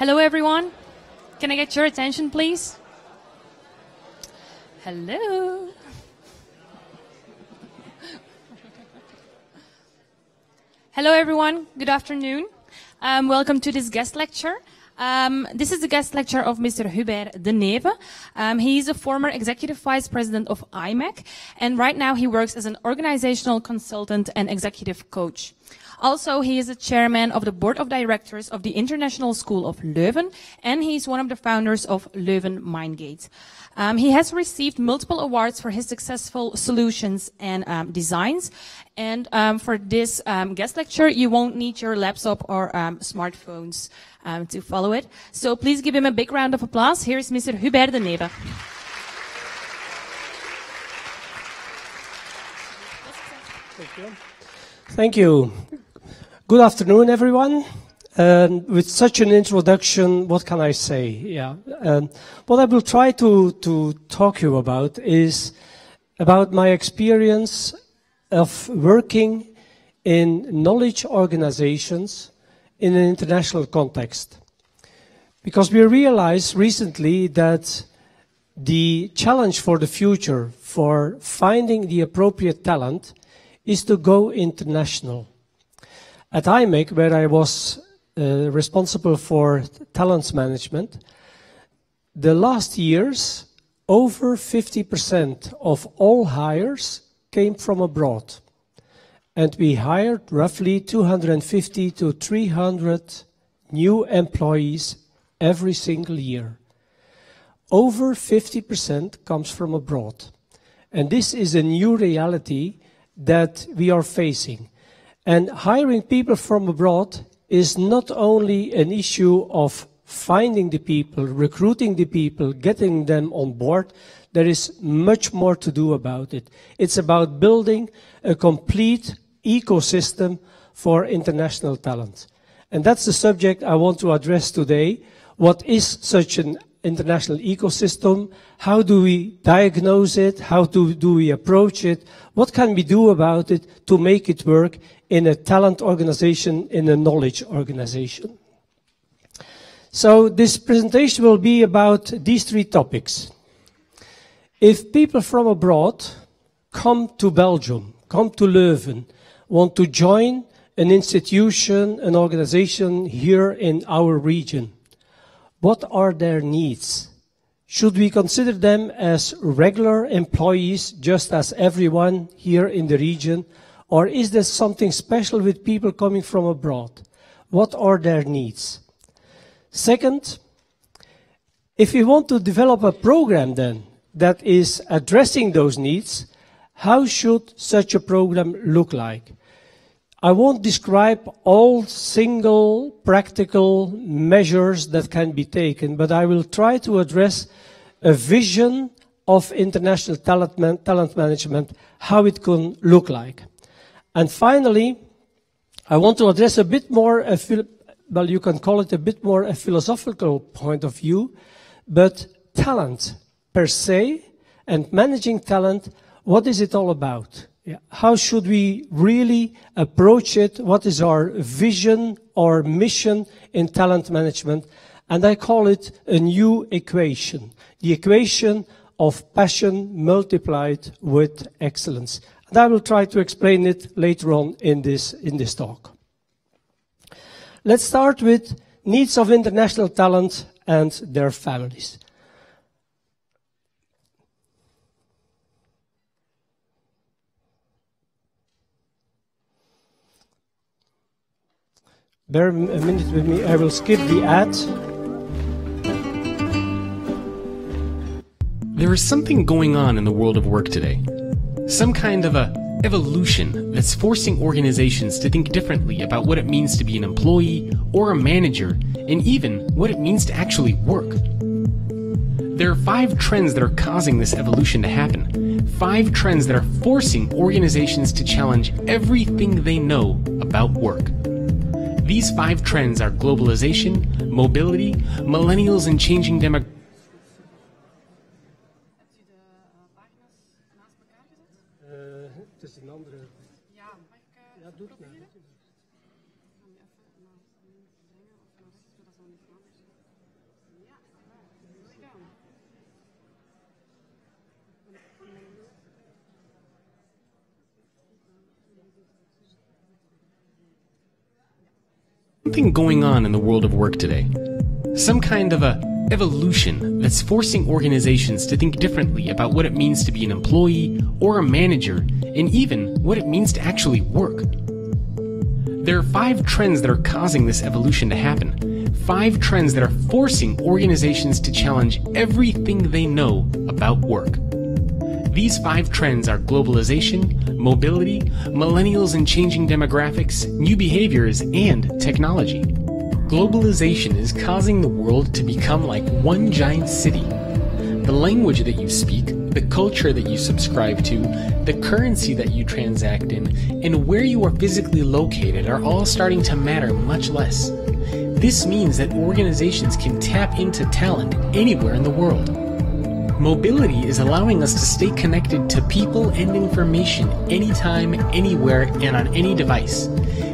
Hello, everyone. Can I get your attention, please? Hello. Hello, everyone. Good afternoon. Welcome to this guest lecture. This is the guest lecture of Mr. Hubert De Neve. He is a former executive vice president of IMEC, and right now he works as an organizational consultant and executive coach. Also, he is a chairman of the board of directors of the International School of Leuven, and he's one of the founders of Leuven Mindgate. He has received multiple awards for his successful solutions and designs. And for this guest lecture, you won't need your laptop or smartphones to follow it. So please give him a big round of applause. Here is Mr. Hubert De Neve. Thank you. Thank you. Good afternoon, everyone. With such an introduction, what can I say? Yeah. What I will try to talk to you about is about my experience of working in knowledge organizations in an international context. Because we realized recently that the challenge for the future for finding the appropriate talent is to go international. At IMEC, where I was responsible for talent management, the last years, over 50% of all hires came from abroad. And we hired roughly 250 to 300 new employees every single year. Over 50% comes from abroad. And this is a new reality that we are facing. And hiring people from abroad is not only an issue of finding the people, recruiting the people, getting them on board. There is much more to do about it. It's about building a complete ecosystem for international talent. And that's the subject I want to address today. What is such an international ecosystem? How do we diagnose it? How do we approach it? What can we do about it to make it work in a talent organization, in a knowledge organization? So this presentation will be about these three topics. If people from abroad come to Belgium, come to Leuven, want to join an institution, an organization here in our region, what are their needs? Should we consider them as regular employees, just as everyone here in the region? Or is there something special with people coming from abroad? What are their needs? Second, if we want to develop a program then that is addressing those needs, how should such a program look like? I won't describe all single practical measures that can be taken, but I will try to address a vision of international talent management, how it can look like. And finally, I want to address a bit more, well, you can call it a bit more a philosophical point of view, but talent per se and managing talent, what is it all about? Yeah. How should we really approach it? What is our vision or mission in talent management? And I call it a new equation, the equation of passion multiplied with excellence. And I will try to explain it later on in this talk. Let's start with needs of international talent and their families. Bear a minute with me, I will skip the ad. There is something going on in the world of work today. Some kind of a evolution that's forcing organizations to think differently about what it means to be an employee or a manager, and even what it means to actually work. There are 5 trends that are causing this evolution to happen. 5 trends that are forcing organizations to challenge everything they know about work. These 5 trends are globalization, mobility, millennials and changing demographics. Something going on in the world of work today. Some kind of a evolution that's forcing organizations to think differently about what it means to be an employee or a manager, and even what it means to actually work. There are 5 trends that are causing this evolution to happen. 5 trends that are forcing organizations to challenge everything they know about work. These 5 trends are globalization, mobility, millennials and changing demographics, new behaviors, and technology. Globalization is causing the world to become like one giant city. The language that you speak, the culture that you subscribe to, the currency that you transact in, and where you are physically located are all starting to matter much less. This means that organizations can tap into talent anywhere in the world. Mobility is allowing us to stay connected to people and information anytime, anywhere, and on any device.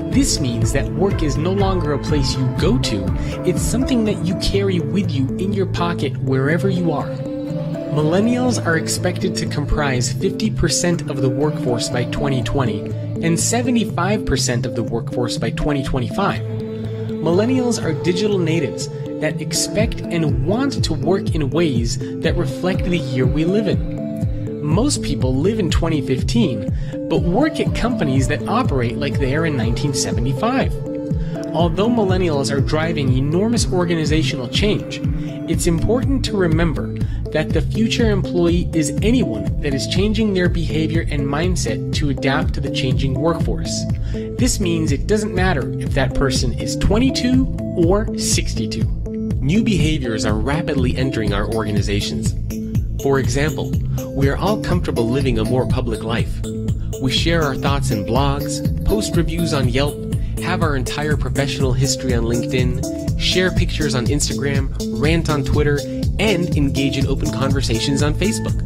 This means that work is no longer a place you go to, it's something that you carry with you in your pocket wherever you are. Millennials are expected to comprise 50% of the workforce by 2020 and 75% of the workforce by 2025. Millennials are digital natives that expect and want to work in ways that reflect the year we live in. Most people live in 2015, but work at companies that operate like they are in 1975. Although millennials are driving enormous organizational change, it's important to remember that the future employee is anyone that is changing their behavior and mindset to adapt to the changing workforce. This means it doesn't matter if that person is 22 or 62. New behaviors are rapidly entering our organizations. For example, we are all comfortable living a more public life. We share our thoughts in blogs, post reviews on Yelp, have our entire professional history on LinkedIn, share pictures on Instagram, rant on Twitter, and engage in open conversations on Facebook.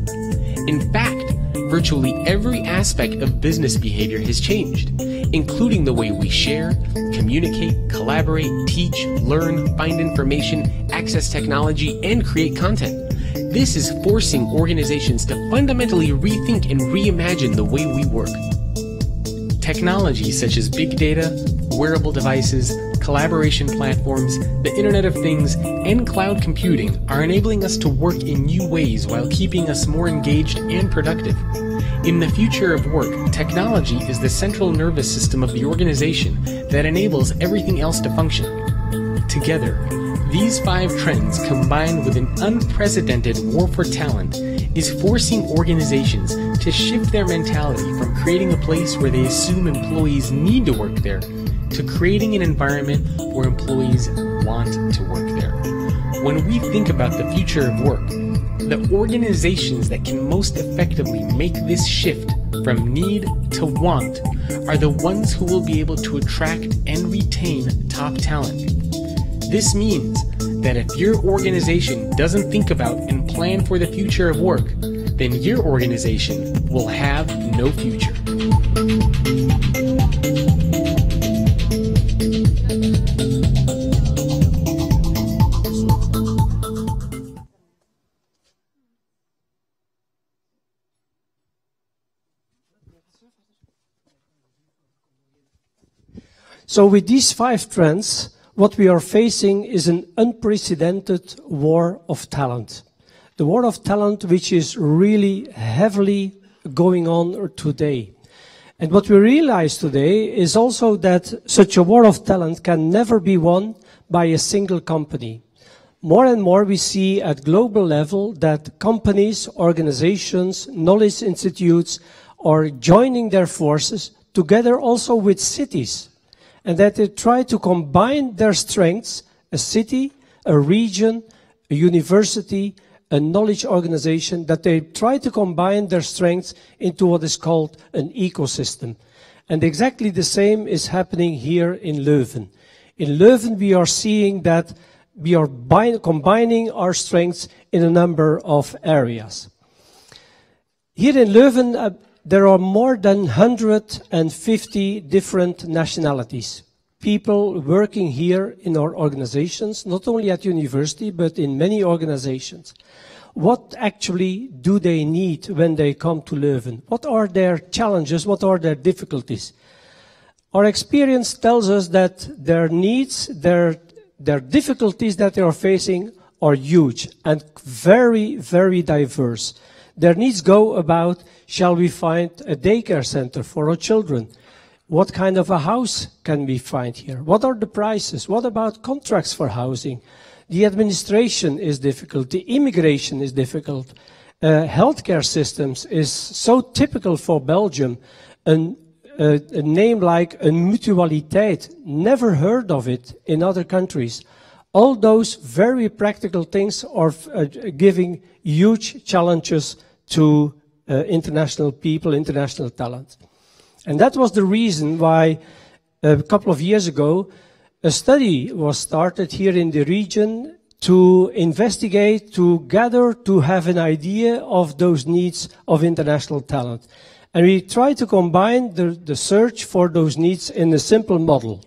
In fact, virtually every aspect of business behavior has changed, including the way we share, communicate, collaborate, teach, learn, find information, access technology, and create content. This is forcing organizations to fundamentally rethink and reimagine the way we work. Technologies such as big data, wearable devices, collaboration platforms, the Internet of Things, and cloud computing are enabling us to work in new ways while keeping us more engaged and productive. In the future of work, technology is the central nervous system of the organization that enables everything else to function. Together, these 5 trends, combined with an unprecedented war for talent, is forcing organizations to shift their mentality from creating a place where they assume employees need to work there to creating an environment where employees want to work there. When we think about the future of work, the organizations that can most effectively make this shift from need to want are the ones who will be able to attract and retain top talent. This means that if your organization doesn't think about and plan for the future of work, then your organization will have no future. So with these 5 trends, what we are facing is an unprecedented war of talent. The war of talent which is really heavily going on today. And what we realize today is also that such a war of talent can never be won by a single company. More and more we see at global level that companies, organizations, knowledge institutes are joining their forces together also with cities. And that they try to combine their strengths, a city, a region, a university, a knowledge organization, that they try to combine their strengths into what is called an ecosystem. And exactly the same is happening here in Leuven. In Leuven we are seeing that we are combining our strengths in a number of areas. Here in Leuven, there are more than 150 different nationalities. people working here in our organizations, not only at university, but in many organizations. What actually do they need when they come to Leuven? What are their challenges? What are their difficulties? Our experience tells us that their needs, their difficulties that they are facing are huge and very, very diverse. Their needs go about, shall we find a daycare center for our children? What kind of a house can we find here? What are the prices? What about contracts for housing? The administration is difficult. The immigration is difficult. Healthcare systems is so typical for Belgium. A name like a mutualiteit, never heard of it in other countries. All those very practical things are giving huge challenges to international people, international talent. And that was the reason why a couple of years ago a study was started here in the region to investigate, to gather, to have an idea of those needs of international talent. And we try to combine the search for those needs in a simple model.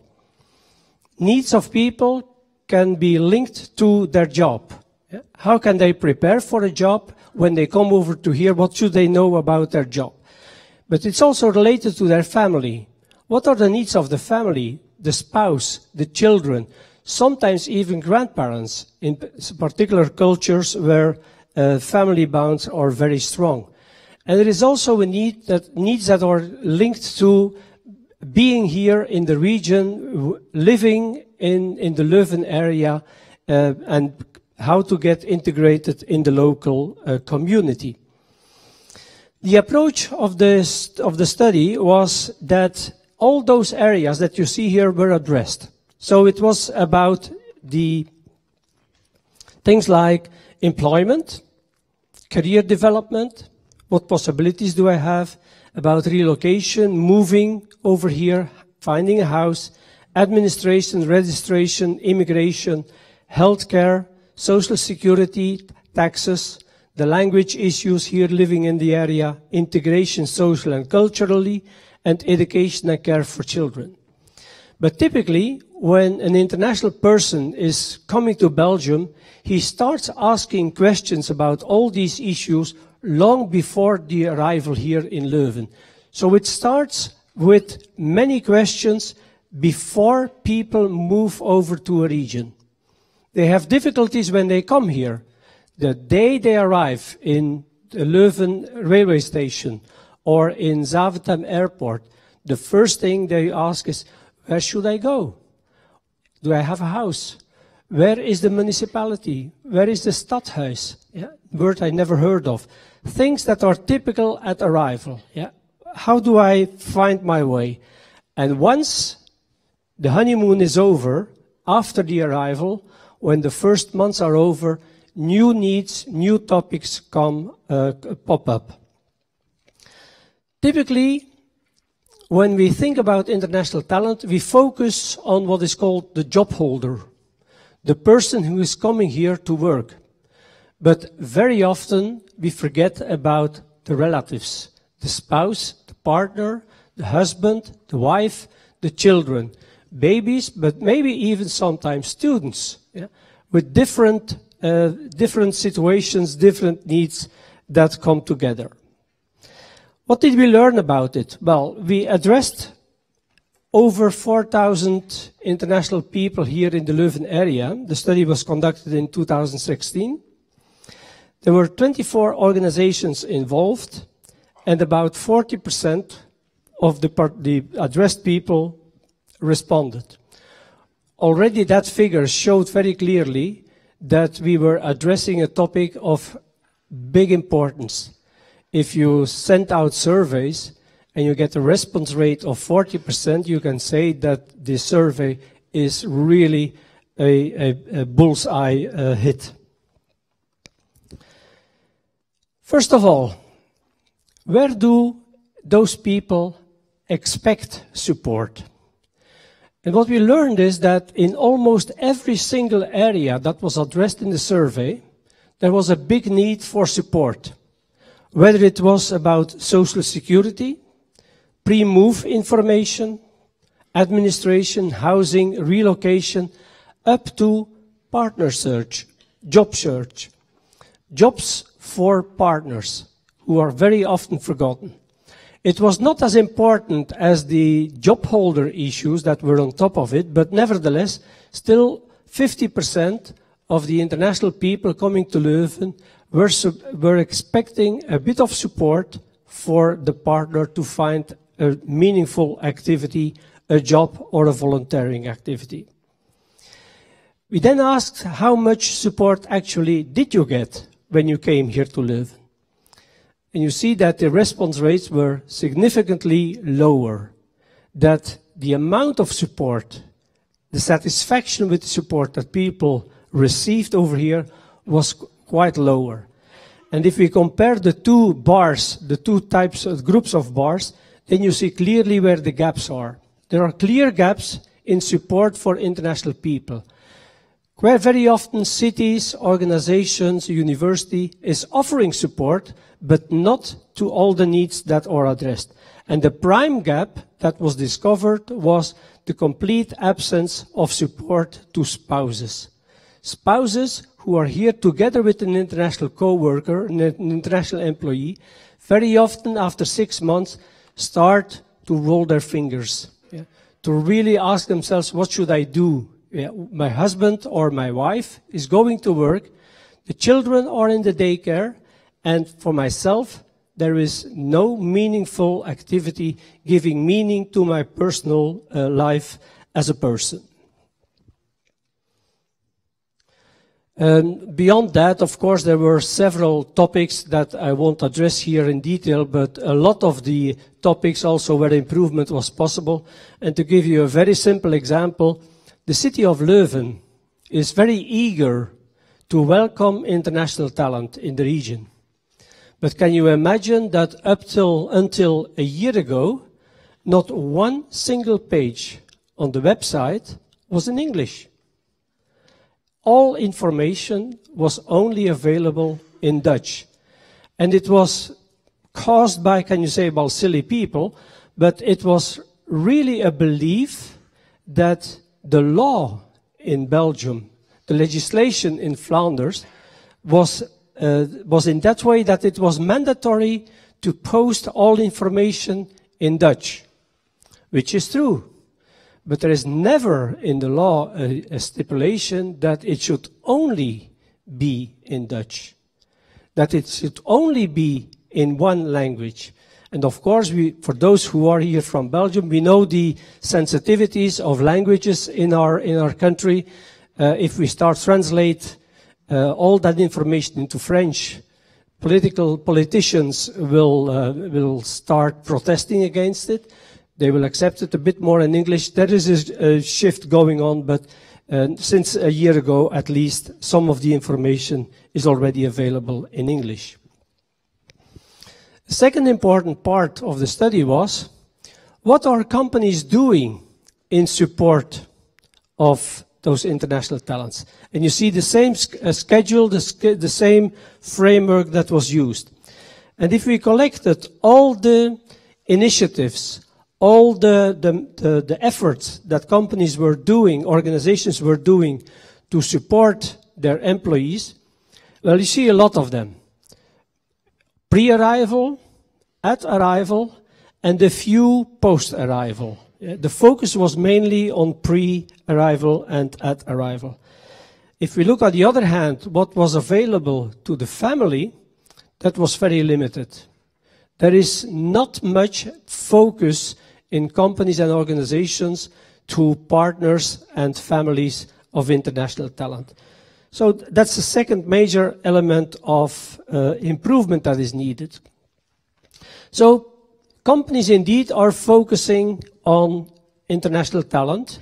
Needs of people can be linked to their job. How can they prepare for a job when they come over to here? What should they know about their job? But it's also related to their family. What are the needs of the family, the spouse, the children, sometimes even grandparents in particular cultures where family bonds are very strong. And there is also a needs that are linked to being here in the region, living in the Leuven area, and how to get integrated in the local community. The approach of the study was that all those areas that you see here were addressed. So it was about the things like employment, career development, what possibilities do I have, about relocation, moving over here, finding a house, administration, registration, immigration, healthcare, social security, taxes, the language issues here living in the area, integration social and culturally, and education and care for children. But typically, when an international person is coming to Belgium, he starts asking questions about all these issues long before the arrival here in Leuven. So it starts with many questions before people move over to a region. They have difficulties when they come here. The day they arrive in the Leuven railway station or in Zaventem airport, the first thing they ask is, where should I go? Do I have a house? Where is the municipality? Where is the stadhuis? Yeah, word I never heard of. Things that are typical at arrival. Yeah, how do I find my way? And once the honeymoon is over, after the arrival, when the first months are over, new needs, new topics pop up. Typically, when we think about international talent, we focus on what is called the job holder, the person who is coming here to work. But very often we forget about the relatives, the spouse, the partner, the husband, the wife, the children, babies, but maybe even sometimes students, yeah, with different situations, different needs that come together. What did we learn about it? Well, we addressed over 4,000 international people here in the Leuven area. The study was conducted in 2016. There were 24 organizations involved, and about 40% of the addressed people responded. Already that figure showed very clearly that we were addressing a topic of big importance. If you send out surveys and you get a response rate of 40%, you can say that the survey is really a bullseye hit. First of all, where do those people expect support? And what we learned is that in almost every single area that was addressed in the survey, there was a big need for support. Whether it was about social security, pre-move information, administration, housing, relocation, up to partner search, job search. Jobs for partners, who are very often forgotten. It was not as important as the job holder issues that were on top of it, but nevertheless, still 50% of the international people coming to Leuven were expecting a bit of support for the partner to find a meaningful activity, a job or a volunteering activity. We then asked how much support actually did you get when you came here to Leuven. And you see that the response rates were significantly lower, that the amount of support, the satisfaction with the support that people received over here was quite lower. And if we compare the two bars, the two types of groups of bars, then you see clearly where the gaps are. There are clear gaps in support for international people, where very often cities, organizations, university is offering support, but not to all the needs that are addressed. And the prime gap that was discovered was the complete absence of support to spouses. Spouses who are here together with an international co-worker, an international employee, very often after 6 months start to roll their fingers, to really ask themselves, what should I do? My husband or my wife is going to work, the children are in the daycare, and for myself, there is no meaningful activity giving meaning to my personal life as a person. Beyond that, of course, there were several topics that I won't address here in detail, but a lot of the topics also where improvement was possible. And to give you a very simple example, the city of Leuven is very eager to welcome international talent in the region. But can you imagine that until a year ago, not one single page on the website was in English? All information was only available in Dutch. And it was caused by, can you say, well, silly people, but it was really a belief that the law in Belgium, the legislation in Flanders, was in that way that it was mandatory to post all information in Dutch, which is true. But there is never in the law a stipulation that it should only be in Dutch, that it should only be in one language. And of course, for those who are here from Belgium, we know the sensitivities of languages in our country. If we start translate all that information into French, politicians will start protesting against it. They will accept it a bit more in English. There is a shift going on, but since a year ago, at least, some of the information is already available in English. The second important part of the study was, what are companies doing in support of those international talents? And you see the same schedule, the same framework that was used. And if we collected all the initiatives, all the efforts that companies were doing, organizations were doing to support their employees, well, you see a lot of them. Pre-arrival, at arrival, and a few post-arrival. The focus was mainly on pre-arrival and at arrival. If we look on the other hand, what was available to the family, that was very limited. There is not much focus in companies and organizations to partners and families of international talent. So that's the second major element of improvement that is needed. So companies indeed are focusing on international talent,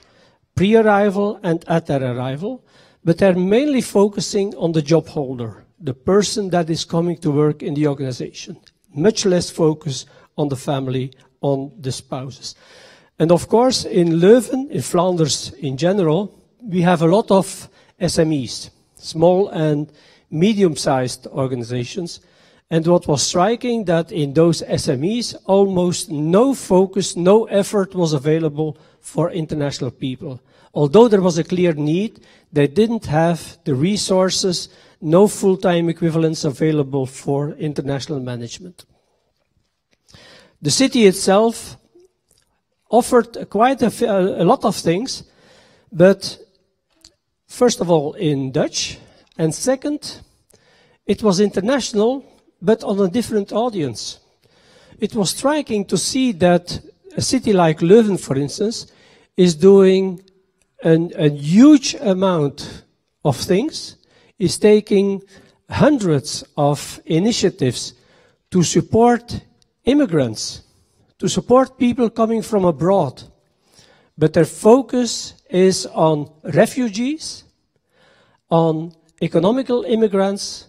pre-arrival and at their arrival, but they're mainly focusing on the job holder, the person that is coming to work in the organization. Much less focus on the family, on the spouses. And of course, in Leuven, in Flanders in general, we have a lot of SMEs, small and medium-sized organizations. And what was striking that in those SMEs, almost no focus, no effort was available for international people. Although there was a clear need, they didn't have the resources, no full-time equivalents available for international management. The city itself offered quite a lot of things, but first of all in Dutch, and second, it was international, but on a different audience. It was striking to see that a city like Leuven, for instance, is doing a huge amount of things, is taking hundreds of initiatives to support immigrants, to support people coming from abroad. But their focus is on refugees, on economical immigrants,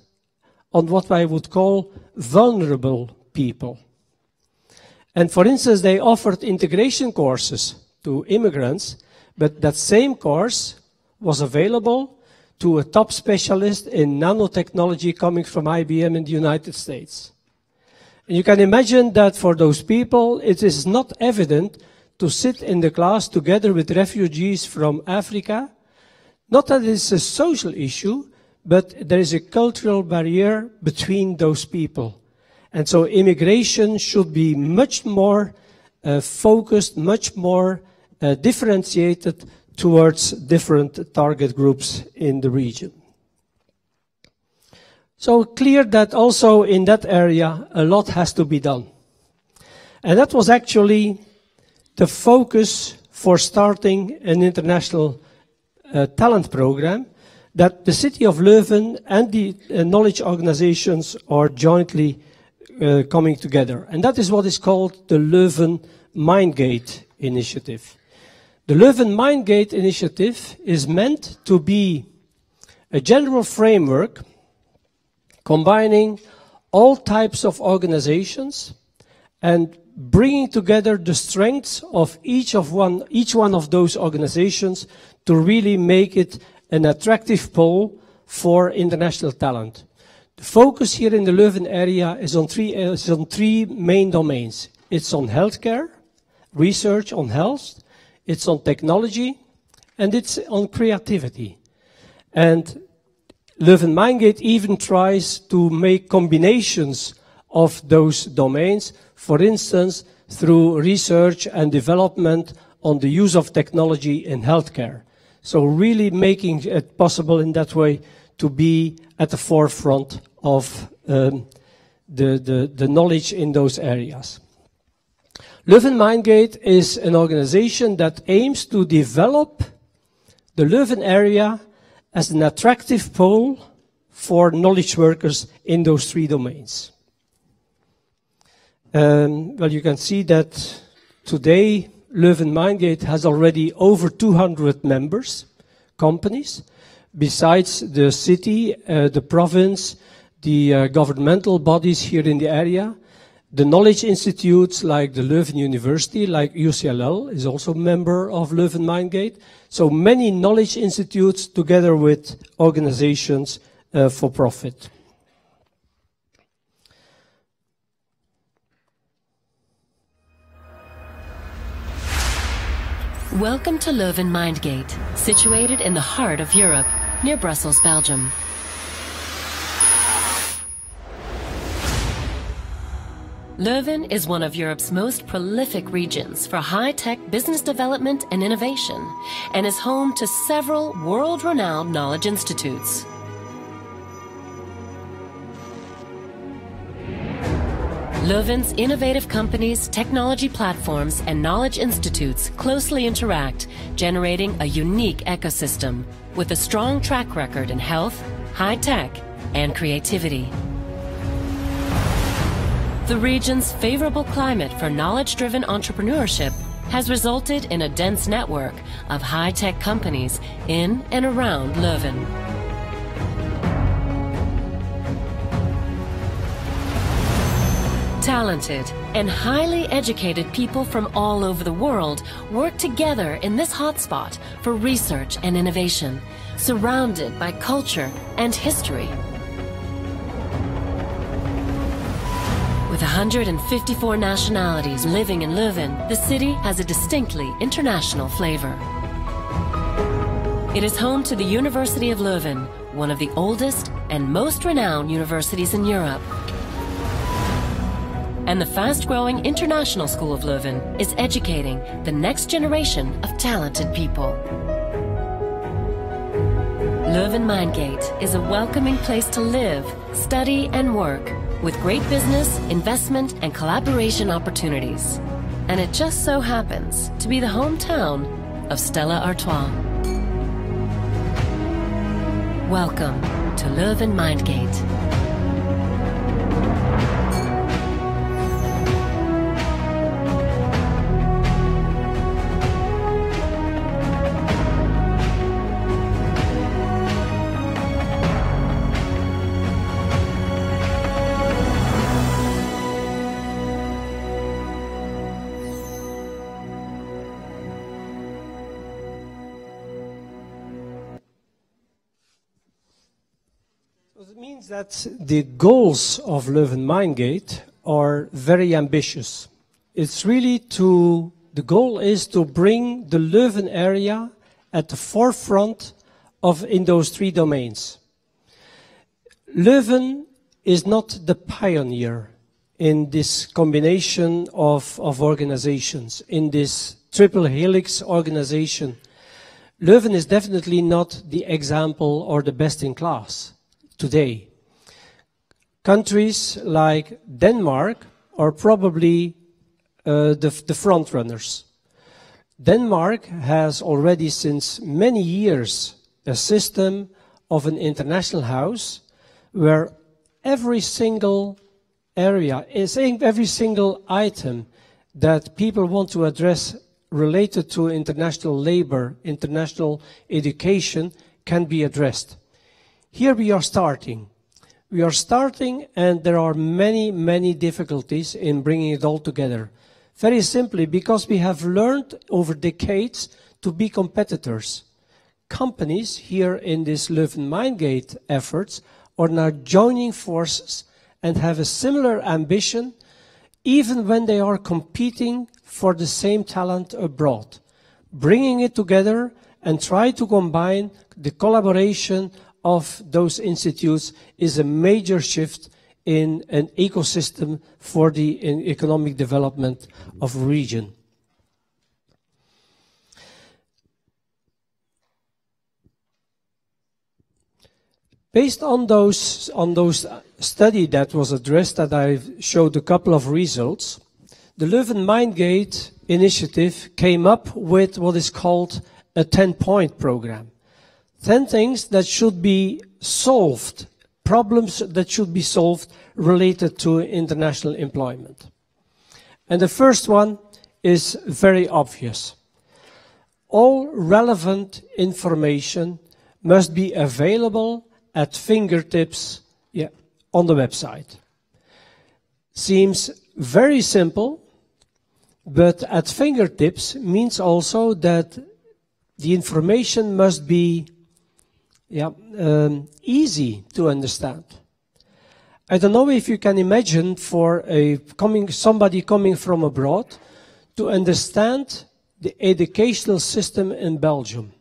on what I would call vulnerable people. And for instance, they offered integration courses to immigrants, but that same course was available to a top specialist in nanotechnology coming from IBM in the United States. And you can imagine that for those people, it is not evident to sit in the class together with refugees from Africa. Not that it's a social issue, but there is a cultural barrier between those people. And so immigration should be much more focused, much more differentiated towards different target groups in the region. So clear that also in that area a lot has to be done. And that was actually the focus for starting an international talent program that the city of Leuven and the knowledge organizations are jointly coming together. And that is what is called the Leuven Mindgate Initiative. The Leuven Mindgate Initiative is meant to be a general framework combining all types of organizations and bringing together the strengths of each one of those organizations to really make it an attractive pole for international talent. The focus here in the Leuven area is on three main domains. It's on healthcare, research on health, it's on technology, and it's on creativity. And Leuven Mindgate even tries to make combinations of those domains, for instance, through research and development on the use of technology in healthcare. So really making it possible in that way to be at the forefront of the knowledge in those areas. Leuven Mindgate is an organization that aims to develop the Leuven area as an attractive pole for knowledge workers in those three domains. Well, you can see that today Leuven Mindgate has already over 200 members, companies, besides the city, the province, the governmental bodies here in the area. The knowledge institutes like the Leuven University, like UCLL, is also a member of Leuven Mindgate. So many knowledge institutes together with organizations for profit. Welcome to Leuven Mindgate, situated in the heart of Europe, near Brussels, Belgium. Leuven is one of Europe's most prolific regions for high-tech business development and innovation, and is home to several world-renowned knowledge institutes. Leuven's innovative companies, technology platforms, and knowledge institutes closely interact, generating a unique ecosystem with a strong track record in health, high-tech, and creativity. The region's favorable climate for knowledge-driven entrepreneurship has resulted in a dense network of high-tech companies in and around Leuven. Talented and highly educated people from all over the world work together in this hotspot for research and innovation, surrounded by culture and history. 154 nationalities living in Leuven, the city has a distinctly international flavor. It is home to the University of Leuven, one of the oldest and most renowned universities in Europe. And the fast-growing International School of Leuven is educating the next generation of talented people. Leuven Mindgate is a welcoming place to live, study, and work, with great business, investment, and collaboration opportunities. And it just so happens to be the hometown of Stella Artois. Welcome to Leuven Mindgate. It means that the goals of Leuven Mindgate are very ambitious. It's really the goal is to bring the Leuven area at the forefront in those three domains. Leuven is not the pioneer in this combination of organizations, in this triple helix organization. Leuven is definitely not the example or the best in class today. Countries like Denmark are probably the front runners. Denmark has already since many years a system of an international house where every single area, every single item that people want to address related to international labor, international education can be addressed. Here we are starting. We are starting, and there are many, many difficulties in bringing it all together. Very simply because we have learned over decades to be competitors. Companies here in this Leuven Mindgate efforts are now joining forces and have a similar ambition, even when they are competing for the same talent abroad. Bringing it together and try to combine the collaboration of those institutes is a major shift in an ecosystem for the economic development of a region. Based on those study that was addressed, that I showed a couple of results, the Leuven Mindgate initiative came up with what is called a 10-point program. 10 things that should be solved, problems that should be solved related to international employment. And the first one is very obvious. All relevant information must be available at fingertips on the website. Seems very simple, but at fingertips means also that the information must be easy to understand. I don't know if you can imagine for somebody coming from abroad to understand the educational system in Belgium.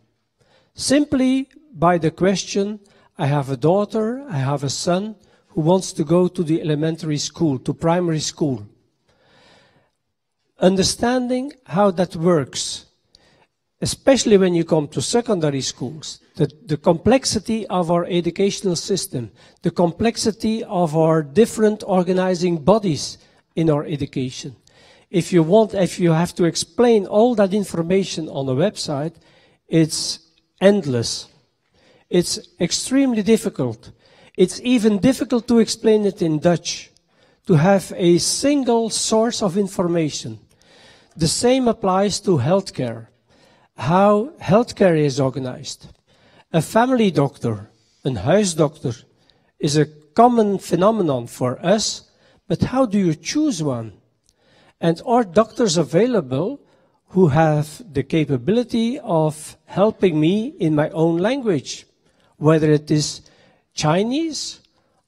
Simply by the question, I have a daughter, I have a son who wants to go to the elementary school, to primary school. Understanding how that works, especially when you come to secondary schools, the complexity of our educational system, the complexity of our different organizing bodies in our education. If you have to explain all that information on a website, it's endless. It's extremely difficult. It's even difficult to explain it in Dutch, to have a single source of information. The same applies to healthcare, how healthcare is organized. A family doctor, een huisdokter, is a common phenomenon for us, but how do you choose one? And are doctors available who have the capability of helping me in my own language, whether it is Chinese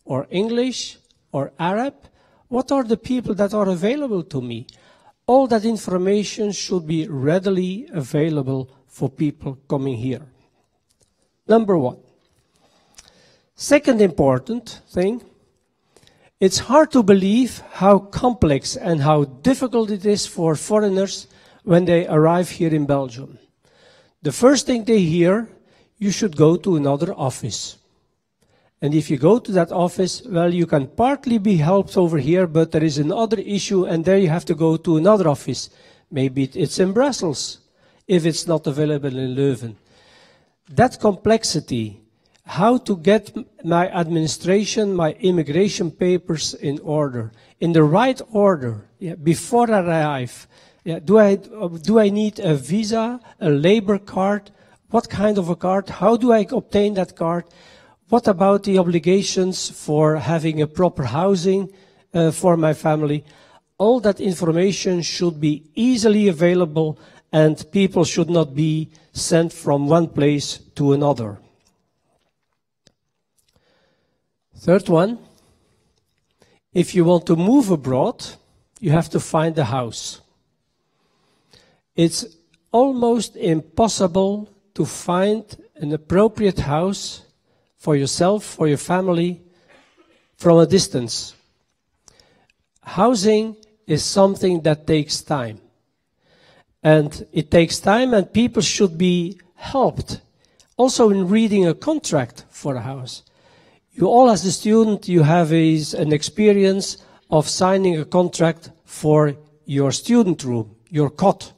or English or Arab, What are the people that are available to me? All that information should be readily available for people coming here. Number one. Second important thing, it's hard to believe how complex and how difficult it is for foreigners when they arrive here in Belgium. The first thing they hear, you should go to another office. And if you go to that office, well, you can partly be helped over here, but there is another issue, and there you have to go to another office. Maybe it's in Brussels, if it's not available in Leuven. That complexity, how to get my administration, my immigration papers in order, in the right order, before I arrive. Do I need a visa, a labor card? What kind of a card? How do I obtain that card? What about the obligations for having a proper housing for my family? All that information should be easily available, and people should not be sent from one place to another. Third one, if you want to move abroad, you have to find a house. It's almost impossible to find an appropriate house for yourself, for your family, from a distance. Housing is something that takes time. And it takes time, and people should be helped. Also in reading a contract for a house. You all, as a student, you have an experience of signing a contract for your student room, your cot.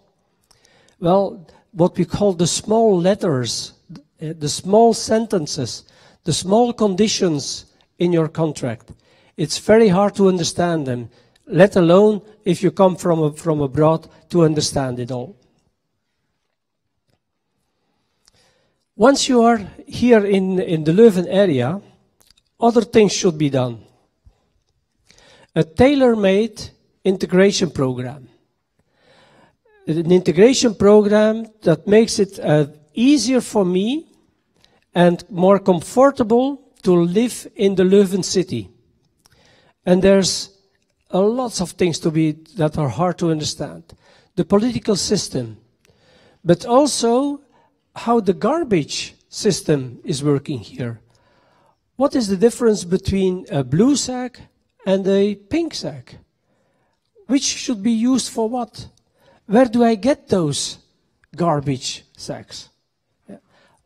Well, what we call the small letters, the small sentences, the small conditions in your contract. It's very hard to understand them, let alone if you come from abroad to understand it all. Once you are here in the Leuven area, other things should be done. A tailor-made integration program. An integration program that makes it easier for me and more comfortable to live in the Leuven city. And there's lots of things that are hard to understand. The political system, but also how the garbage system is working here. What is the difference between a blue sack and a pink sack? Which should be used for what? Where do I get those garbage sacks?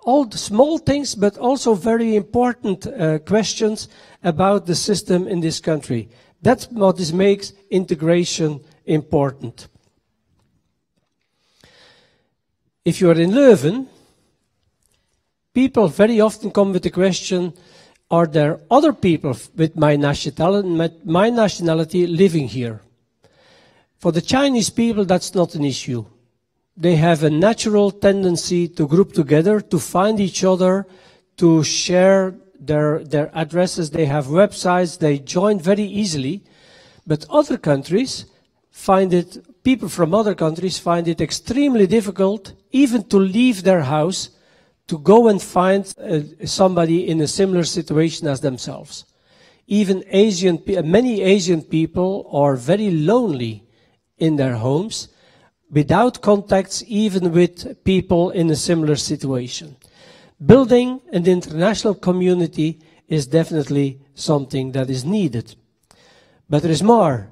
All the small things, but also very important questions about the system in this country. That's what makes integration important. If you are in Leuven, people very often come with the question, are there other people with my nationality living here? For the Chinese people, that's not an issue. They have a natural tendency to group together, to find each other, to share their addresses. They have websites, they join very easily. But other countries people from other countries find it extremely difficult even to leave their house to go and find somebody in a similar situation as themselves. Even many Asian people are very lonely in their homes, without contacts even with people in a similar situation. Building an international community is definitely something that is needed. But there is more.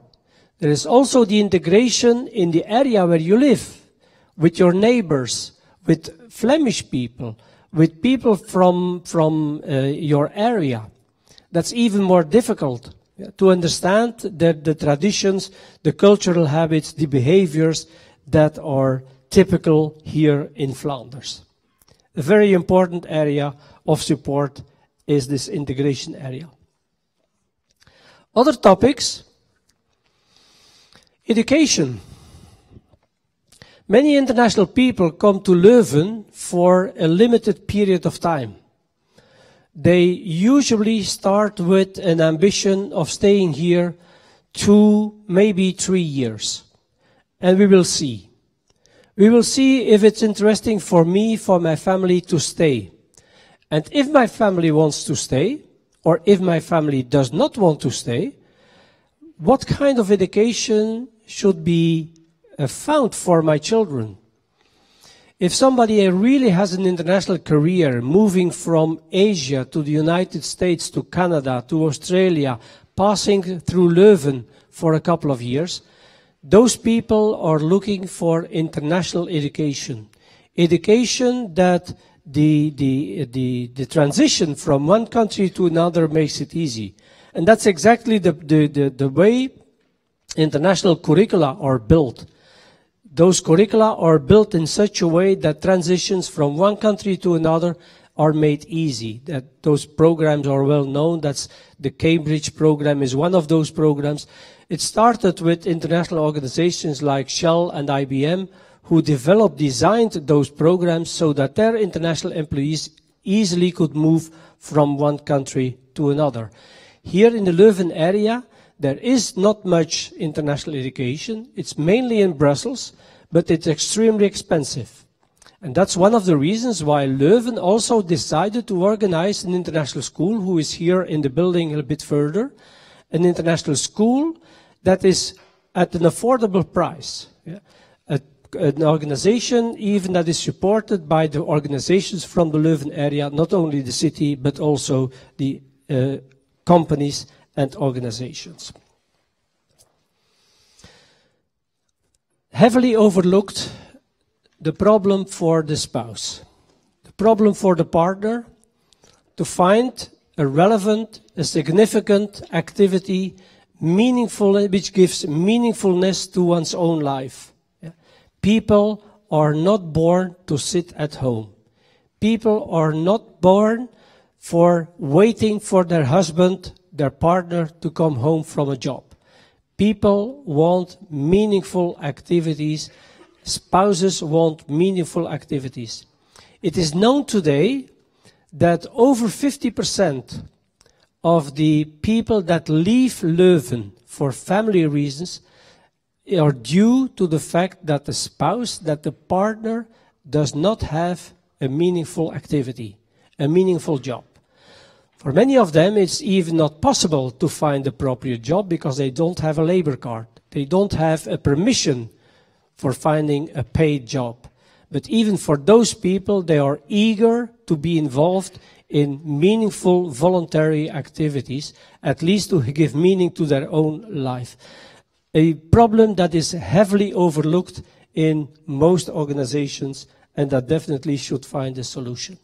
There is also the integration in the area where you live, with your neighbors, with Flemish people, with people from your area. That's even more difficult to understand the traditions, the cultural habits, the behaviors that are typical here in Flanders. A very important area of support is this integration area. Other topics, education. Many international people come to Leuven for a limited period of time. They usually start with an ambition of staying here 2, maybe 3 years. And we will see. We will see if it's interesting for me, for my family to stay. And if my family wants to stay, or if my family does not want to stay, what kind of education should be found for my children? If somebody really has an international career, moving from Asia to the United States, to Canada, to Australia, passing through Leuven for a couple of years, those people are looking for international education. Education that the transition from one country to another makes it easy. And that's exactly the way international curricula are built. Those curricula are built in such a way that transitions from one country to another are made easy. That those programs are well known. That's the Cambridge program is one of those programs. It started with international organizations like Shell and IBM, who designed those programs so that their international employees easily could move from one country to another. Here in the Leuven area, there is not much international education. It's mainly in Brussels, but it's extremely expensive. And that's one of the reasons why Leuven also decided to organize an international school, who is here in the building a bit further, an international school that is at an affordable price. Yeah? An organization even that is supported by the organizations from the Leuven area, not only the city, but also the companies and organizations. Heavily overlooked, the problem for the spouse, the problem for the partner, to find a relevant, a significant activity, meaningful, which gives meaningfulness to one's own life. People are not born to sit at home. People are not born for waiting for their husband, their partner, to come home from a job. People want meaningful activities. Spouses want meaningful activities. It is known today that over 50% of the people that leave Leuven for family reasons are due to the fact that the spouse, that the partner does not have a meaningful activity, a meaningful job. For many of them, it's even not possible to find an appropriate job because they don't have a labor card. They don't have a permission for finding a paid job. But even for those people, they are eager to be involved in meaningful voluntary activities, at least to give meaning to their own life. A problem that is heavily overlooked in most organizations and that definitely should find a solution.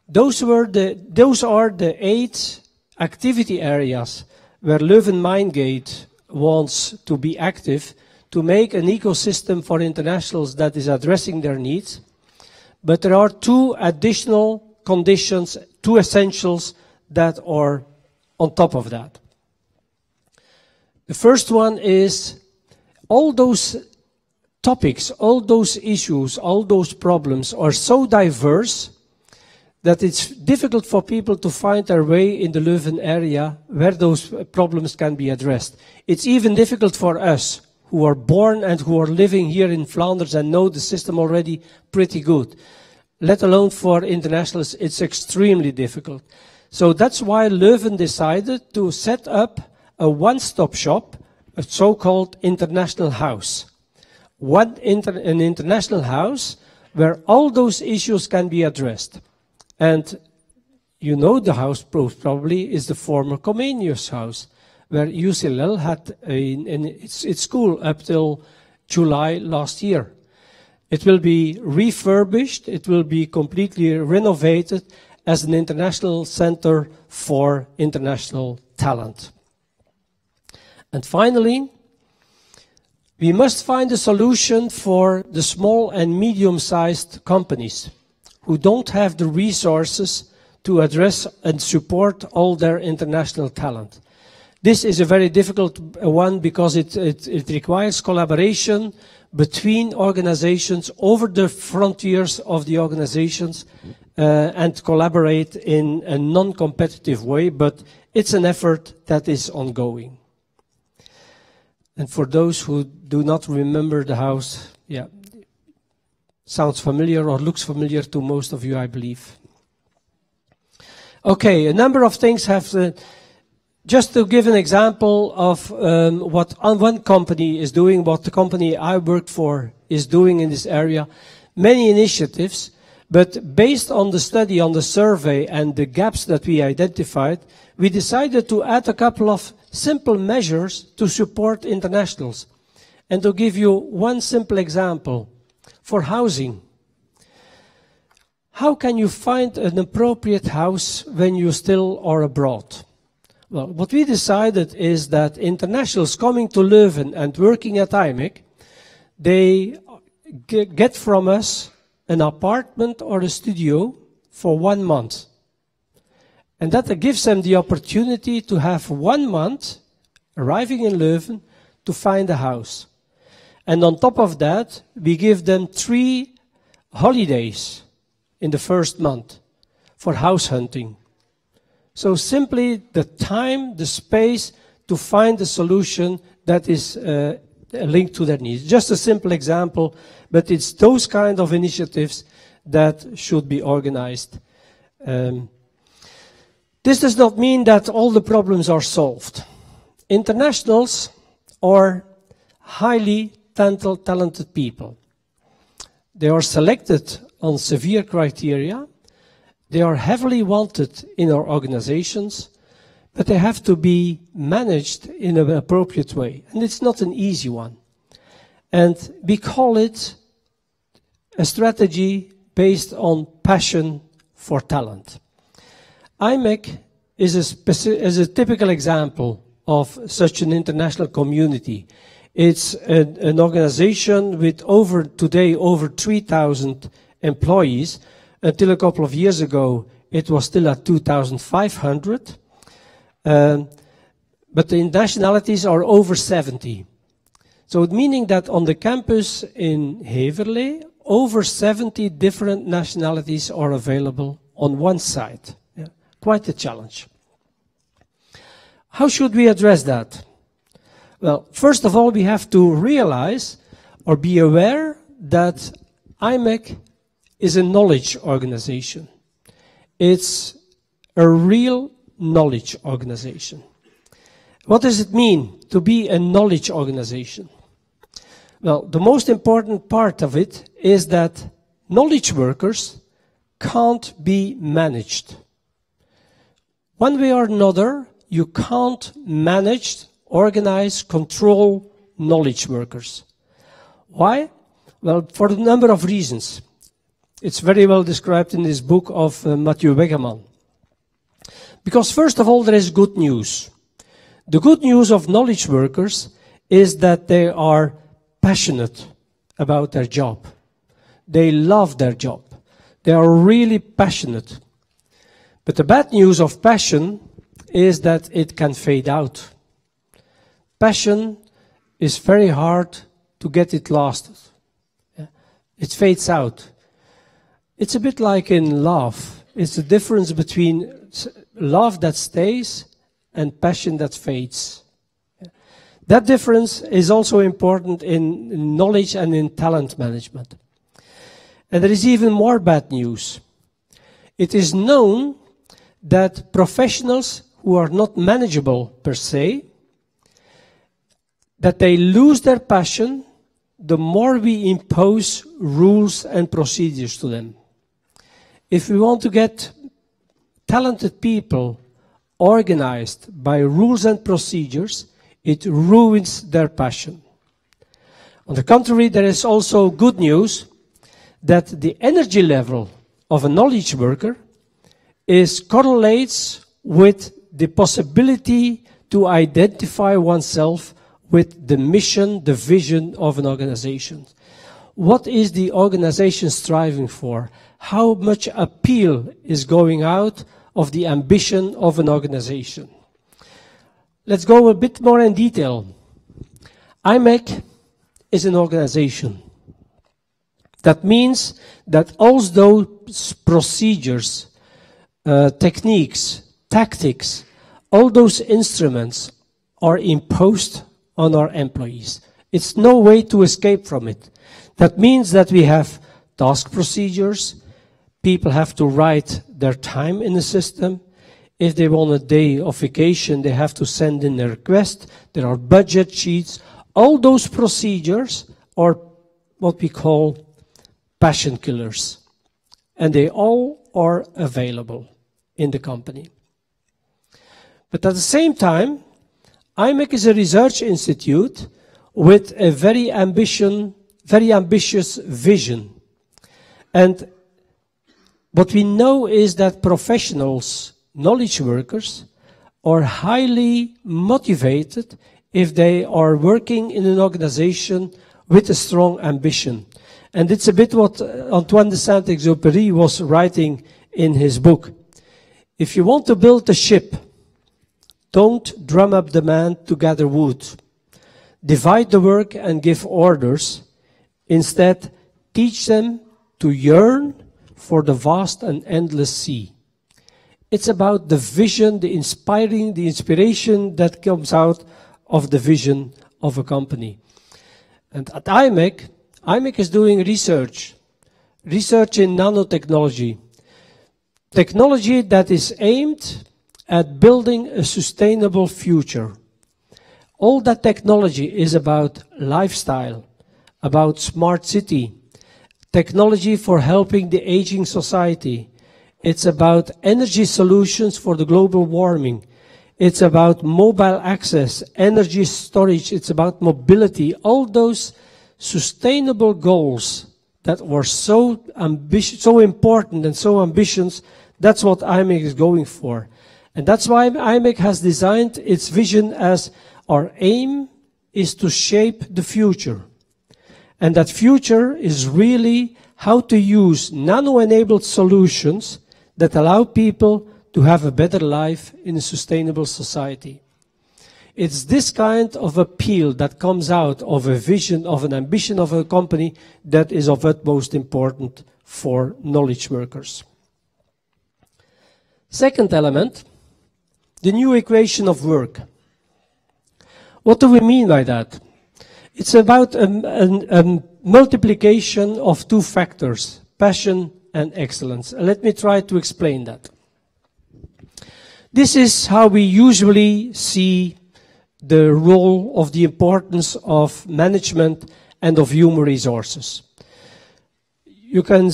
Those are the 8 activity areas where Leuven Mindgate wants to be active to make an ecosystem for internationals that is addressing their needs. But there are 2 additional conditions, 2 essentials that are on top of that. The first one is all those topics, all those issues, all those problems are so diverse that it's difficult for people to find their way in the Leuven area where those problems can be addressed. It's even difficult for us who are born and who are living here in Flanders and know the system already pretty good. Let alone for internationals, it's extremely difficult. So that's why Leuven decided to set up a one-stop shop, a so-called international house. An international house where all those issues can be addressed. And you know the house probably is the former Comenius house, where UCLL had its school up till July last year. It will be refurbished, it will be completely renovated as an international center for international talent. And finally, we must find a solution for the small and medium-sized companies who don't have the resources to address and support all their international talent. This is a very difficult one because it requires collaboration between organizations over the frontiers of the organizations and collaborate in a non-competitive way, but it's an effort that is ongoing. And for those who do not remember the house, yeah, sounds familiar or looks familiar to most of you, I believe. Okay, a number of things have Just to give an example of what one company is doing, what the company I worked for is doing in this area, many initiatives, but based on the study, on the survey and the gaps that we identified, we decided to add a couple of simple measures to support internationals. And to give you one simple example, for housing. How can you find an appropriate house when you still are abroad? Well, what we decided is that internationals coming to Leuven and working at IMEC, they get from us an apartment or a studio for 1 month. And that gives them the opportunity to have 1 month arriving in Leuven to find a house. And on top of that, we give them 3 holidays in the first month for house hunting. So simply the time, the space to find a solution that is linked to their needs. Just a simple example, but it's those kind of initiatives that should be organized. This does not mean that all the problems are solved. Internationals are highly talented people. They are selected on severe criteria. They are heavily wanted in our organizations, but they have to be managed in an appropriate way. And it's not an easy one. And we call it a strategy based on passion for talent. IMEC is a typical example of such an international community. It's an organization with today over 3,000 employees. Until a couple of years ago, it was still at 2,500. But the nationalities are over 70. So meaning that on the campus in Heverlee, over 70 different nationalities are available on one site. Yeah, quite a challenge. How should we address that? Well, first of all, we have to realize or be aware that IMEC is a knowledge organization. It's a real knowledge organization. What does it mean to be a knowledge organization? Well, the most important part of it is that knowledge workers can't be managed. One way or another, you can't manage, organize, control knowledge workers. Why? Well, for a number of reasons. It's very well described in this book of Mathieu Wegeman. Because first of all, there is good news. The good news of knowledge workers is that they are passionate about their job. They love their job. They are really passionate. But the bad news of passion is that it can fade out. Passion is very hard to get it lasted. It fades out. It's a bit like in love. It's the difference between love that stays and passion that fades. That difference is also important in knowledge and in talent management. And there is even more bad news. It is known that professionals who are not manageable per se, that they lose their passion the more we impose rules and procedures to them. If we want to get talented people organized by rules and procedures, it ruins their passion. On the contrary, there is also good news that the energy level of a knowledge worker correlates with the possibility to identify oneself with the mission, the vision of an organization. What is the organization striving for? How much appeal is going out of the ambition of an organization? Let's go a bit more in detail. IMEC is an organization. That means that all those procedures, techniques, tactics, all those instruments are imposed on our employees. It's no way to escape from it. That means that we have task procedures. People have to write their time in the system. If they want a day of vacation, they have to send in a request. There are budget sheets. All those procedures are what we call passion killers. And they all are available in the company. But at the same time, IMEC is a research institute with a very ambitious vision. And what we know is that professionals, knowledge workers, are highly motivated if they are working in an organization with a strong ambition. And it's a bit what Antoine de Saint-Exupéry was writing in his book. If you want to build a ship, don't drum up the man to gather wood. Divide the work and give orders. Instead, teach them to yearn for the vast and endless sea. It's about the vision, the inspiration that comes out of the vision of a company. And at IMEC is doing research in nanotechnology. Technology that is aimed at building a sustainable future. All that technology is about lifestyle, about smart city, technology for helping the aging society. It's about energy solutions for the global warming. It's about mobile access, energy storage. It's about mobility. All those sustainable goals that were so important and so ambitious, that's what IMEC is going for. And that's why IMEC has designed its vision as our aim is to shape the future. And that future is really how to use nano-enabled solutions that allow people to have a better life in a sustainable society. It's this kind of appeal that comes out of a vision, of an ambition of a company that is of utmost importance for knowledge workers. Second element, the new equation of work. What do we mean by that? It's about a multiplication of two factors, passion and excellence. Let me try to explain that. This is how we usually see the role of the importance of management and of human resources. You can,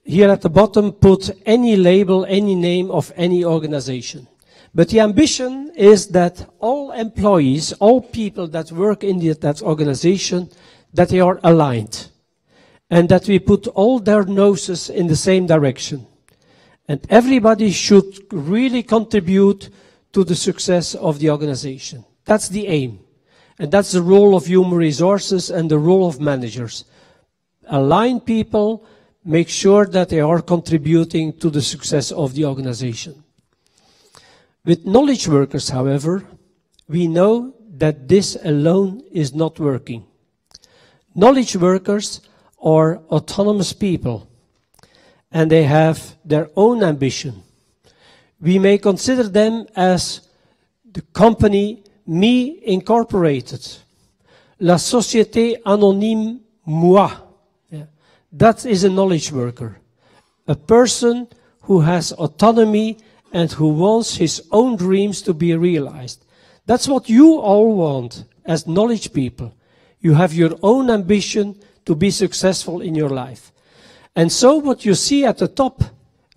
here at the bottom, put any label, any name of any organization. But the ambition is that all employees, all people that work in that organization, that they are aligned. And that we put all their noses in the same direction. And everybody should really contribute to the success of the organization. That's the aim. And that's the role of human resources and the role of managers. Align people, make sure that they are contributing to the success of the organization. With knowledge workers, however, we know that this alone is not working. Knowledge workers are autonomous people, and they have their own ambition. We may consider them as the company Me Incorporated, La Société Anonyme Moi. Yeah. That is a knowledge worker, a person who has autonomy and who wants his own dreams to be realized. That's what you all want as knowledge people. You have your own ambition to be successful in your life. And so what you see at the top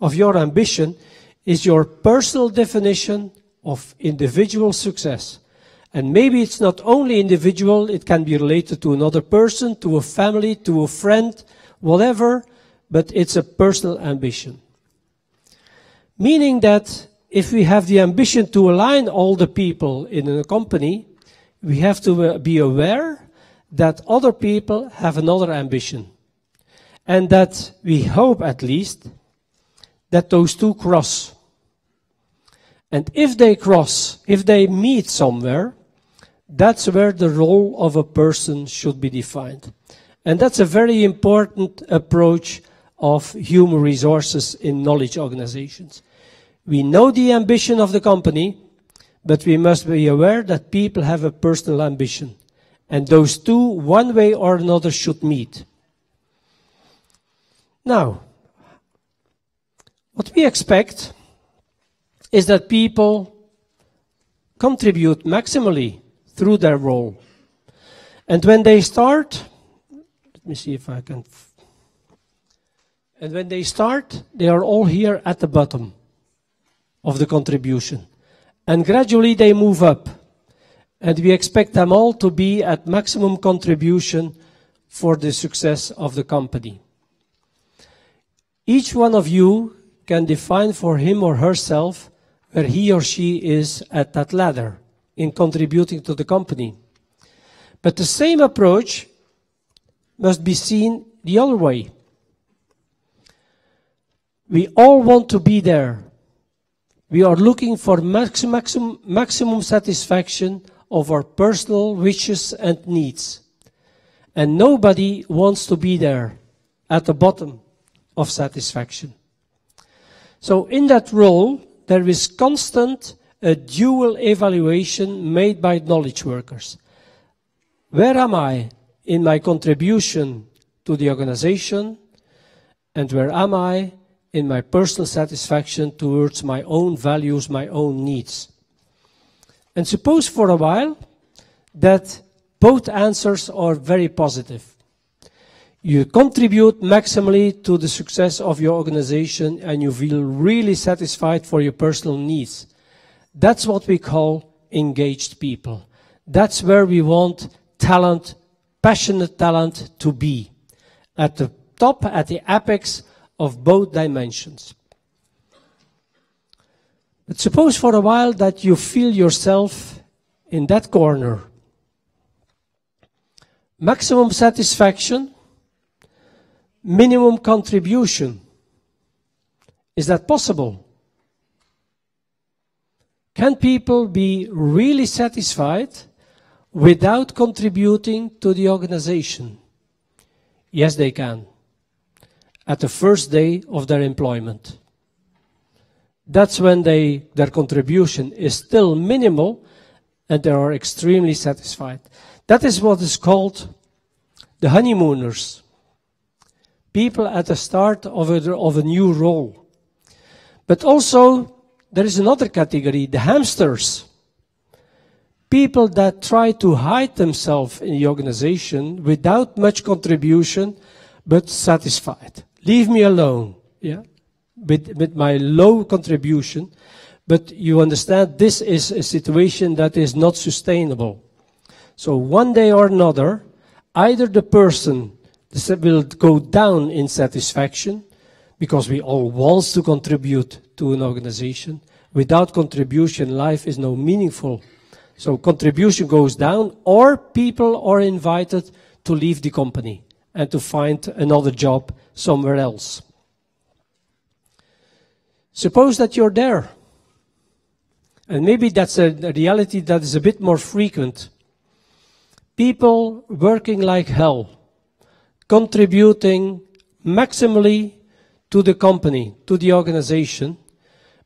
of your ambition is your personal definition of individual success. And maybe it's not only individual, it can be related to another person, to a family, to a friend, whatever, but it's a personal ambition. Meaning that if we have the ambition to align all the people in a company, we have to be aware that other people have another ambition. And that we hope at least that those two cross. And if they cross, if they meet somewhere, that's where the role of a person should be defined. And that's a very important approach of human resources in knowledge organizations. We know the ambition of the company, but we must be aware that people have a personal ambition. And those two, one way or another, should meet. Now, what we expect is that people contribute maximally through their role. And when they start, let me see if I can. And when they start, they are all here at the bottom of the contribution. And gradually they move up. And we expect them all to be at maximum contribution for the success of the company. Each one of you can define for him or herself where he or she is at that ladder in contributing to the company. But the same approach must be seen the other way. We all want to be there. We are looking for maximum satisfaction of our personal wishes and needs. And nobody wants to be there at the bottom of satisfaction. So in that role, there is constant a dual evaluation made by knowledge workers. Where am I in my contribution to the organization? And where am I in my personal satisfaction towards my own values, my own needs? And suppose for a while that both answers are very positive. You contribute maximally to the success of your organization and you feel really satisfied for your personal needs. That's what we call engaged people. That's where we want talent, passionate talent to be. At the top, at the apex of both dimensions. But suppose for a while that you feel yourself in that corner. Maximum satisfaction, minimum contribution. Is that possible? Can people be really satisfied without contributing to the organization? Yes, they can. At the first day of their employment. That's when their contribution is still minimal and they are extremely satisfied. That is what is called the honeymooners. People at the start of a new role. But also, there is another category, the hamsters. People that try to hide themselves in the organization without much contribution, but satisfied. Leave me alone, yeah, with my low contribution. But you understand this is a situation that is not sustainable. So one day or another, either the person will go down in satisfaction, because we all want to contribute to an organization. Without contribution, life is no meaningful. So contribution goes down, or people are invited to leave the company and to find another job somewhere else. Suppose that you're there. And maybe that's a reality that is a bit more frequent. People working like hell, contributing maximally to the company, to the organization,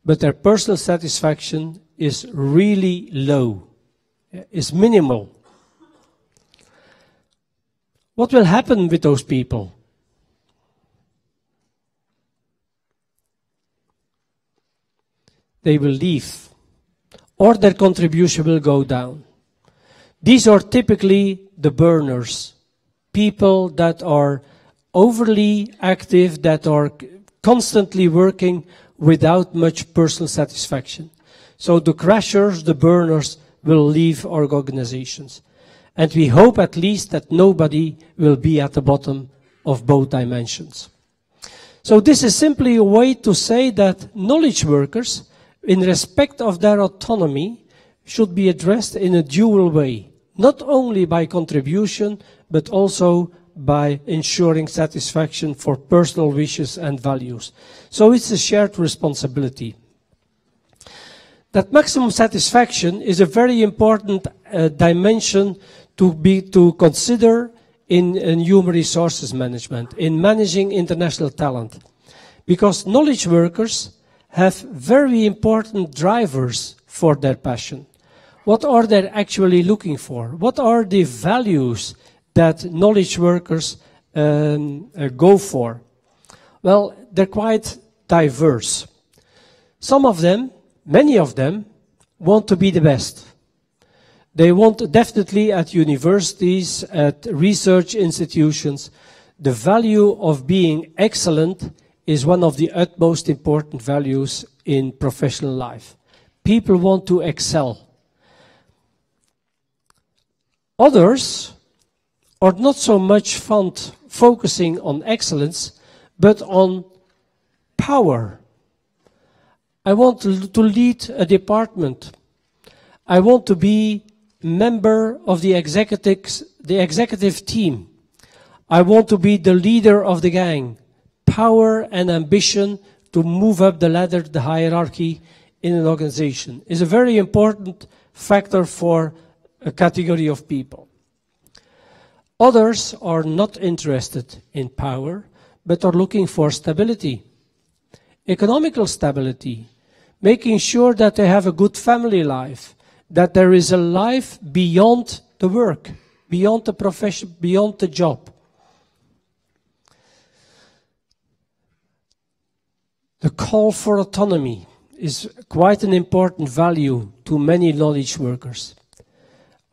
but their personal satisfaction is really low, is minimal. What will happen with those people? They will leave, or their contribution will go down. These are typically the burners, people that are overly active, that are constantly working without much personal satisfaction. So the crashers, the burners, will leave our organizations. And we hope at least that nobody will be at the bottom of both dimensions. So this is simply a way to say that knowledge workers, in respect of their autonomy, should be addressed in a dual way. Not only by contribution, but also by ensuring satisfaction for personal wishes and values. So it's a shared responsibility. That maximum satisfaction is a very important dimension to consider in human resources management, in managing international talent. Because knowledge workers have very important drivers for their passion. What are they actually looking for? What are the values that knowledge workers go for? Well, they're quite diverse. Some of them Many of them want to be the best. They want definitely at universities, at research institutions, the value of being excellent is one of the utmost important values in professional life. People want to excel. Others are not so much focusing on excellence, but on power. I want to lead a department. I want to be member of the executive team. I want to be the leader of the gang. Power and ambition to move up the ladder, the hierarchy in an organization is a very important factor for a category of people. Others are not interested in power, but are looking for stability, economical stability, making sure that they have a good family life, that there is a life beyond the work, beyond the profession, beyond the job. The call for autonomy is quite an important value to many knowledge workers.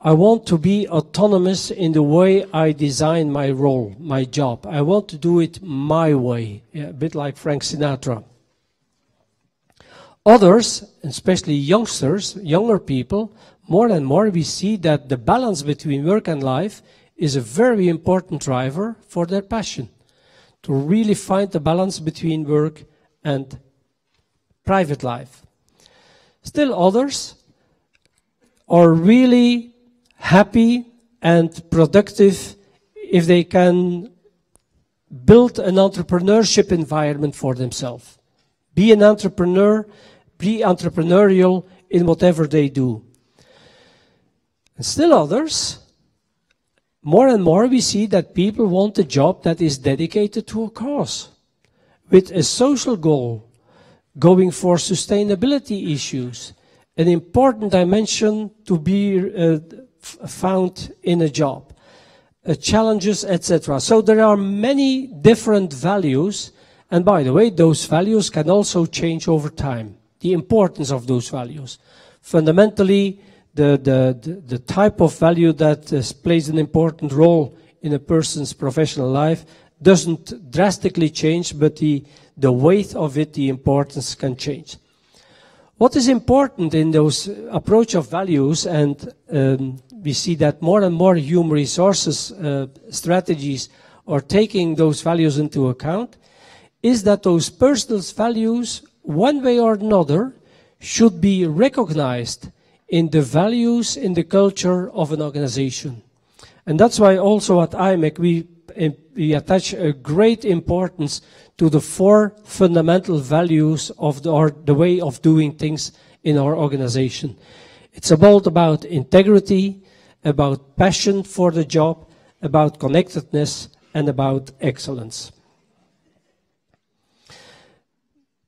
I want to be autonomous in the way I design my role, my job. I want to do it my way, a bit like Frank Sinatra. Others, especially youngsters, younger people, more and more we see that the balance between work and life is a very important driver for their passion. To really find the balance between work and private life. Still others are really happy and productive if they can build an entrepreneurship environment for themselves. Be an entrepreneur, be entrepreneurial in whatever they do. And still others, more and more we see that people want a job that is dedicated to a cause, with a social goal, going for sustainability issues, an important dimension to be found in a job, challenges, etc. So there are many different values, and by the way, those values can also change over time. The importance of those values. Fundamentally, the type of value that plays an important role in a person's professional life doesn't drastically change, but the weight of it, the importance can change. What is important in those approach of values, and we see that more and more human resources strategies are taking those values into account, is that those personal values, one way or another, should be recognized in the values, in the culture of an organization. And that's why also at IMEC we attach a great importance to the 4 fundamental values of the way of doing things in our organization. It's about integrity, about passion for the job, about connectedness, and about excellence.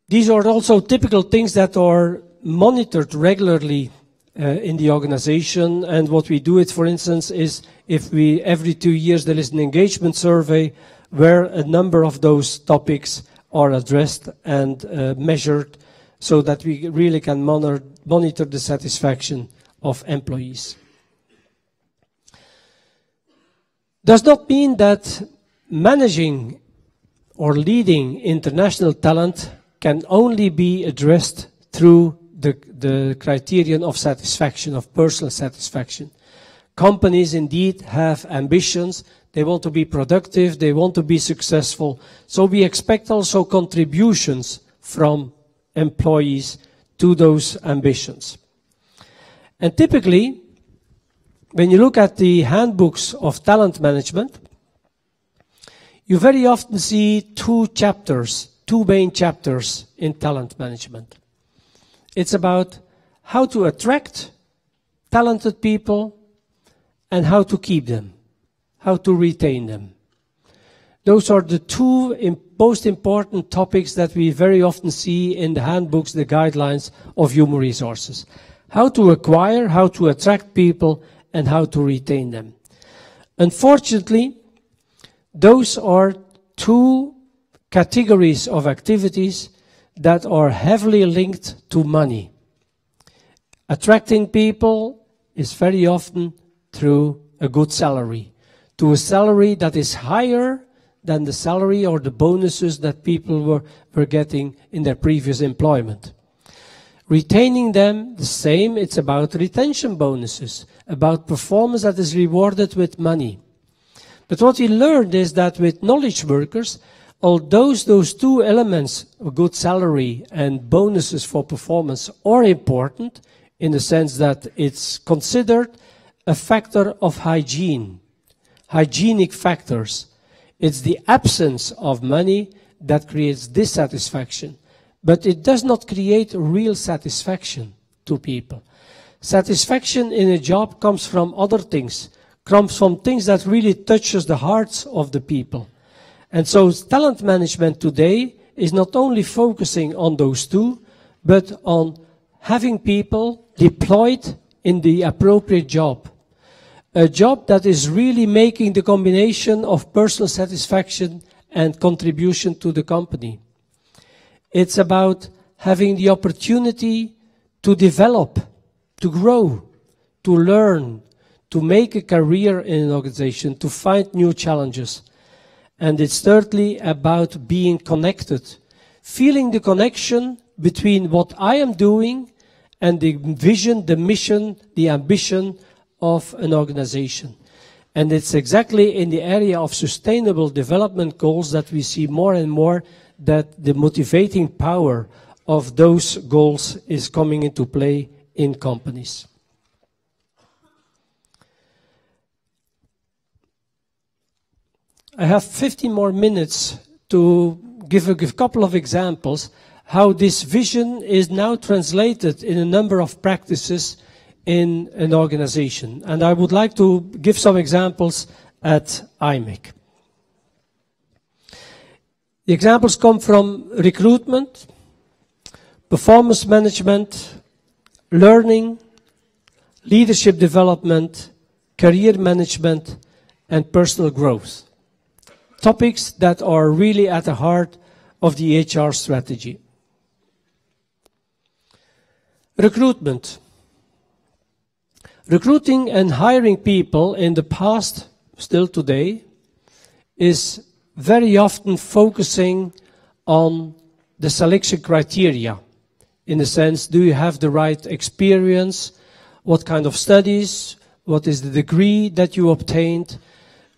These are also typical things that are monitored regularly in the organization, and what we do it, for instance, is if every 2 years there is an engagement survey where a number of those topics are addressed and measured so that we really can monitor the satisfaction of employees. Does not mean that managing or leading international talent can only be addressed through the criterion of satisfaction, of personal satisfaction. Companies indeed have ambitions. They want to be productive. They want to be successful. So we expect also contributions from employees to those ambitions. And typically, when you look at the handbooks of talent management, you very often see 2 main chapters in talent management. It's about how to attract talented people and how to keep them, how to retain them. Those are the 2 most important topics that we very often see in the handbooks, the guidelines of human resources. How to acquire, how to attract people, and how to retain them. Unfortunately, those are 2 categories of activities that are heavily linked to money. Attracting people is very often through a good salary, to a salary that is higher than the salary or the bonuses that people were getting in their previous employment. Retaining them, the same, it's about retention bonuses, about performance that is rewarded with money. But what we learned is that with knowledge workers, although those two elements, a good salary and bonuses for performance, are important in the sense that it's considered a factor of hygiene, hygienic factors. It's the absence of money that creates dissatisfaction, but it does not create real satisfaction to people. Satisfaction in a job comes from other things, comes from things that really touches the hearts of the people. And so talent management today is not only focusing on those two, but on having people deployed in the appropriate job. A job that is really making the combination of personal satisfaction and contribution to the company. It's about having the opportunity to develop, to grow, to learn, to make a career in an organization, to find new challenges. And it's thirdly about being connected, feeling the connection between what I am doing and the vision, the mission, the ambition of an organization. And it's exactly in the area of sustainable development goals that we see more and more that the motivating power of those goals is coming into play in companies. I have 15 more minutes to give a couple of examples how this vision is now translated in a number of practices in an organization. And I would like to give some examples at IMEC. The examples come from recruitment, performance management, learning, leadership development, career management, and personal growth. Topics that are really at the heart of the HR strategy. Recruitment. Recruiting and hiring people in the past, still today, is very often focusing on the selection criteria. In the sense, do you have the right experience? What kind of studies? What is the degree that you obtained?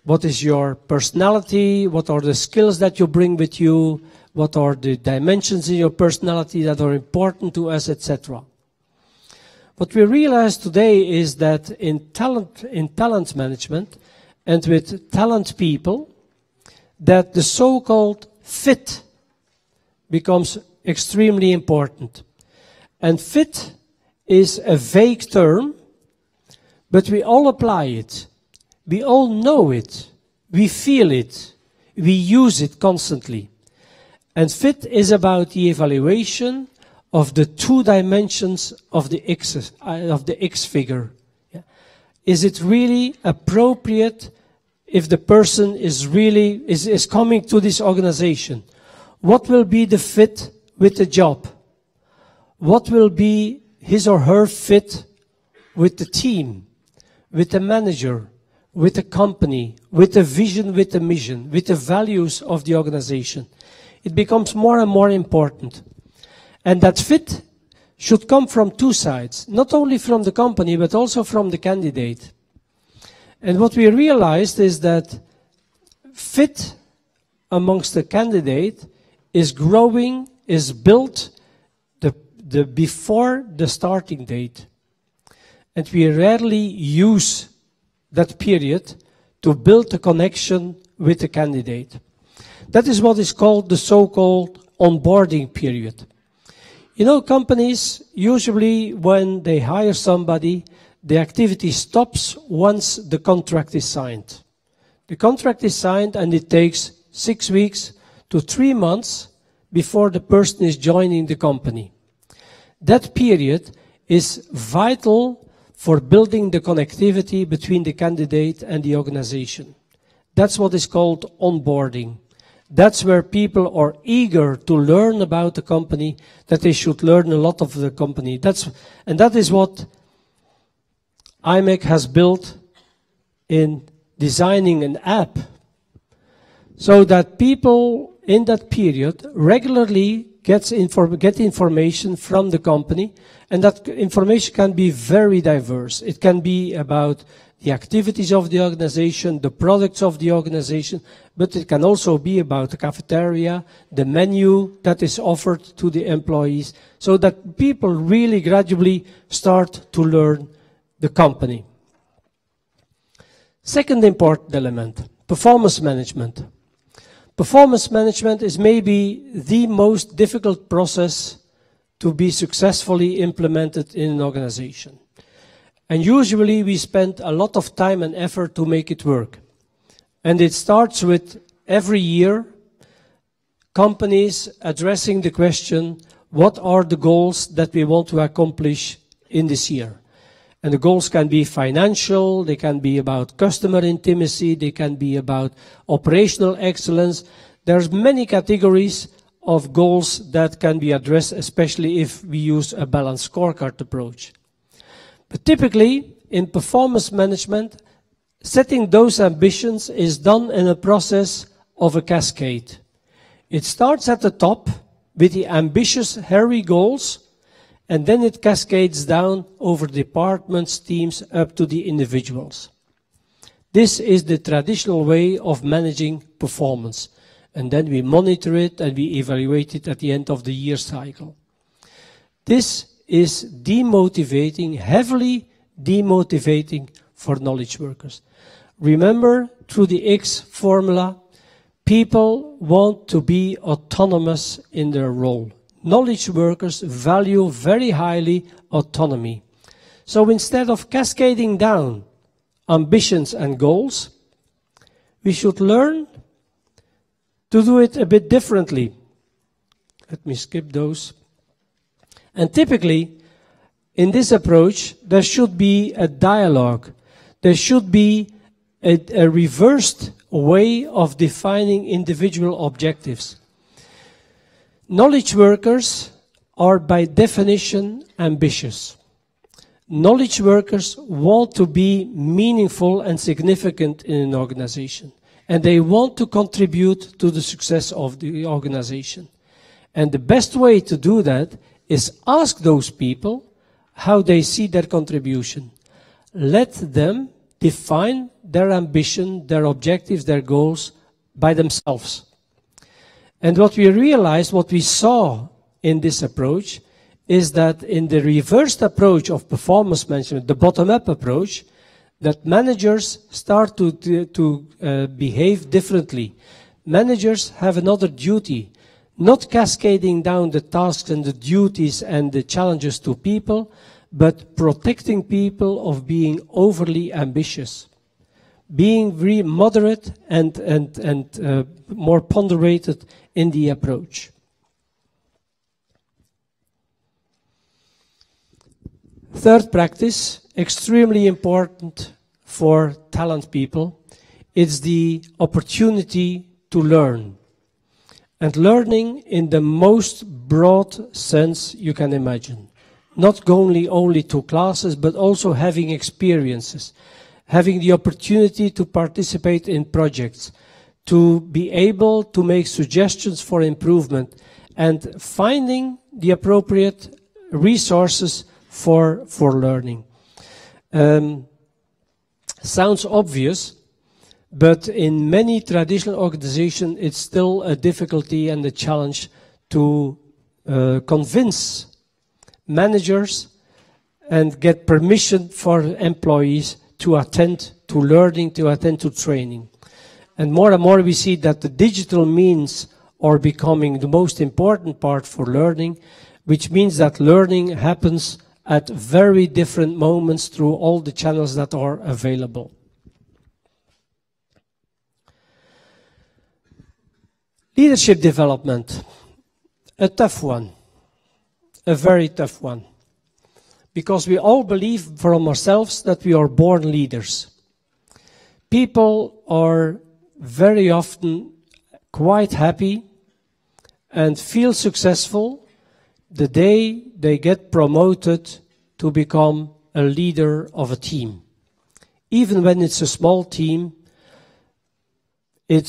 What is your personality? What are the skills that you bring with you? What are the dimensions in your personality that are important to us, etc. What we realize today is that in talent management and with talent people, that the so-called fit becomes extremely important. And fit is a vague term, but we all apply it. We all know it. We feel it. We use it constantly. And fit is about the evaluation of the two dimensions of the X figure. Yeah. Is it really appropriate if the person is really is coming to this organization? What will be the fit with the job? What will be his or her fit with the team, with the manager, with the company, with the vision, with the mission, with the values of the organization? It becomes more and more important. And that fit should come from two sides, not only from the company, but also from the candidate. And what we realized is that fit amongst the candidate is growing, is built before the starting date. And we rarely use that period to build a connection with the candidate. That is what is called the so-called onboarding period. You know, companies, usually when they hire somebody, the activity stops once the contract is signed. The contract is signed and it takes 6 weeks to 3 months before the person is joining the company. That period is vital for building the connectivity between the candidate and the organization. That's what is called onboarding. That's where people are eager to learn about the company, that they should learn a lot of the company. And that is what IMEC has built in designing an app, so that people in that period regularly get information from the company, and that information can be very diverse. It can be about the activities of the organization, the products of the organization, but it can also be about the cafeteria, the menu that is offered to the employees, so that people really gradually start to learn the company. Second important element, performance management. Performance management is maybe the most difficult process to be successfully implemented in an organization. And usually we spend a lot of time and effort to make it work. And it starts with every year companies addressing the question, what are the goals that we want to accomplish in this year? And the goals can be financial, they can be about customer intimacy, they can be about operational excellence. There's many categories of goals that can be addressed, especially if we use a balanced scorecard approach. But typically, in performance management, setting those ambitions is done in a process of a cascade. It starts at the top with the ambitious, hairy goals, and then it cascades down over departments, teams, up to the individuals. This is the traditional way of managing performance. And then we monitor it and we evaluate it at the end of the year cycle. This is demotivating, heavily demotivating for knowledge workers. Remember, through the X formula, people want to be autonomous in their role. Knowledge workers value very highly autonomy. So instead of cascading down ambitions and goals, we should learn to do it a bit differently. Let me skip those. And typically, in this approach, there should be a dialogue. There should be a reversed way of defining individual objectives. Knowledge workers are by definition ambitious. Knowledge workers want to be meaningful and significant in an organization. And they want to contribute to the success of the organization. And the best way to do that is ask those people how they see their contribution. Let them define their ambition, their objectives, their goals by themselves. And what we realized, what we saw in this approach, is that in the reversed approach of performance management, the bottom-up approach, that managers start to behave differently. Managers have another duty, not cascading down the tasks and the duties and the challenges to people, but protecting people of being overly ambitious, being very moderate and more ponderated in the approach. Third practice, extremely important for talent people, it's the opportunity to learn. And learning in the most broad sense you can imagine. Not going only to classes, but also having experiences. Having the opportunity to participate in projects. To be able to make suggestions for improvement. And finding the appropriate resources for learning. Sounds obvious, but in many traditional organizations it's still a difficulty and a challenge to convince managers and get permission for employees to attend to learning, to attend to training. And more we see that the digital means are becoming the most important part for learning, which means that learning happens at very different moments through all the channels that are available. Leadership development, a tough one, a very tough one. Because we all believe from ourselves that we are born leaders. People are very often quite happy and feel successful the day they get promoted to become a leader of a team. Even when it's a small team, it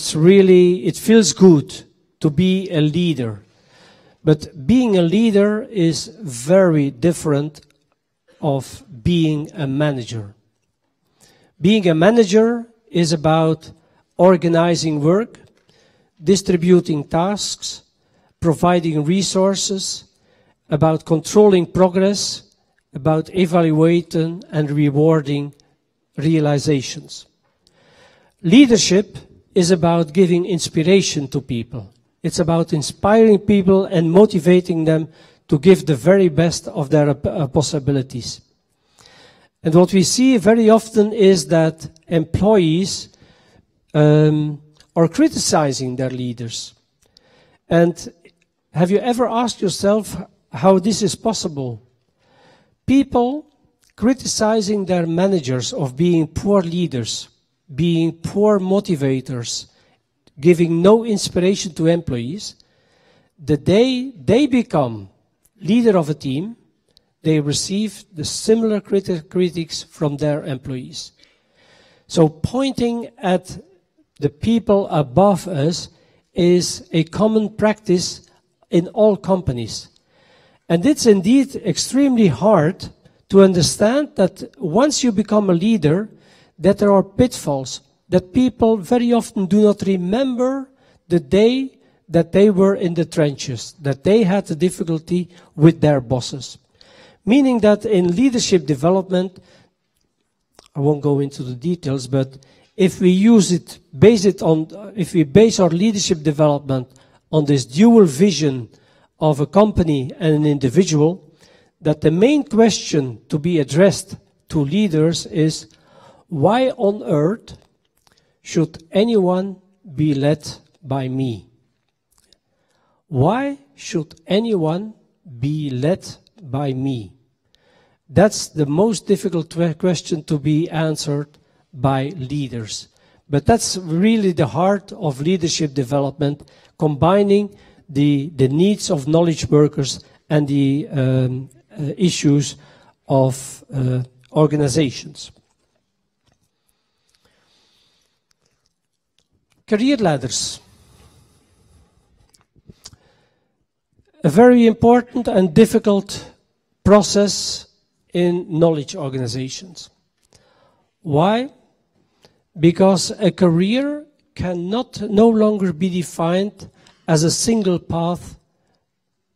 feels good to be a leader. But being a leader is very different of being a manager. Being a manager is about organizing work, distributing tasks, providing resources, about controlling progress, about evaluating and rewarding realizations. Leadership is about giving inspiration to people. It's about inspiring people and motivating them to give the very best of their possibilities. And what we see very often is that employees are criticizing their leaders. And have you ever asked yourself how this is possible? People criticizing their managers of being poor leaders, being poor motivators, giving no inspiration to employees, the day they become leader of a team, they receive the similar critics from their employees. So pointing at the people above us is a common practice in all companies. And it's indeed extremely hard to understand that once you become a leader, that there are pitfalls, that people very often do not remember the day that they were in the trenches, that they had a difficulty with their bosses. Meaning that in leadership development, I won't go into the details, but if we if we base our leadership development on this dual vision of a company and an individual, that the main question to be addressed to leaders is, why on earth should anyone be led by me? Why should anyone be led by me? That's the most difficult question to be answered by leaders. But that's really the heart of leadership development, combining the needs of knowledge workers and the issues of organizations. Career ladders. A very important and difficult process in knowledge organizations. Why? Because a career cannot no longer be defined as a single path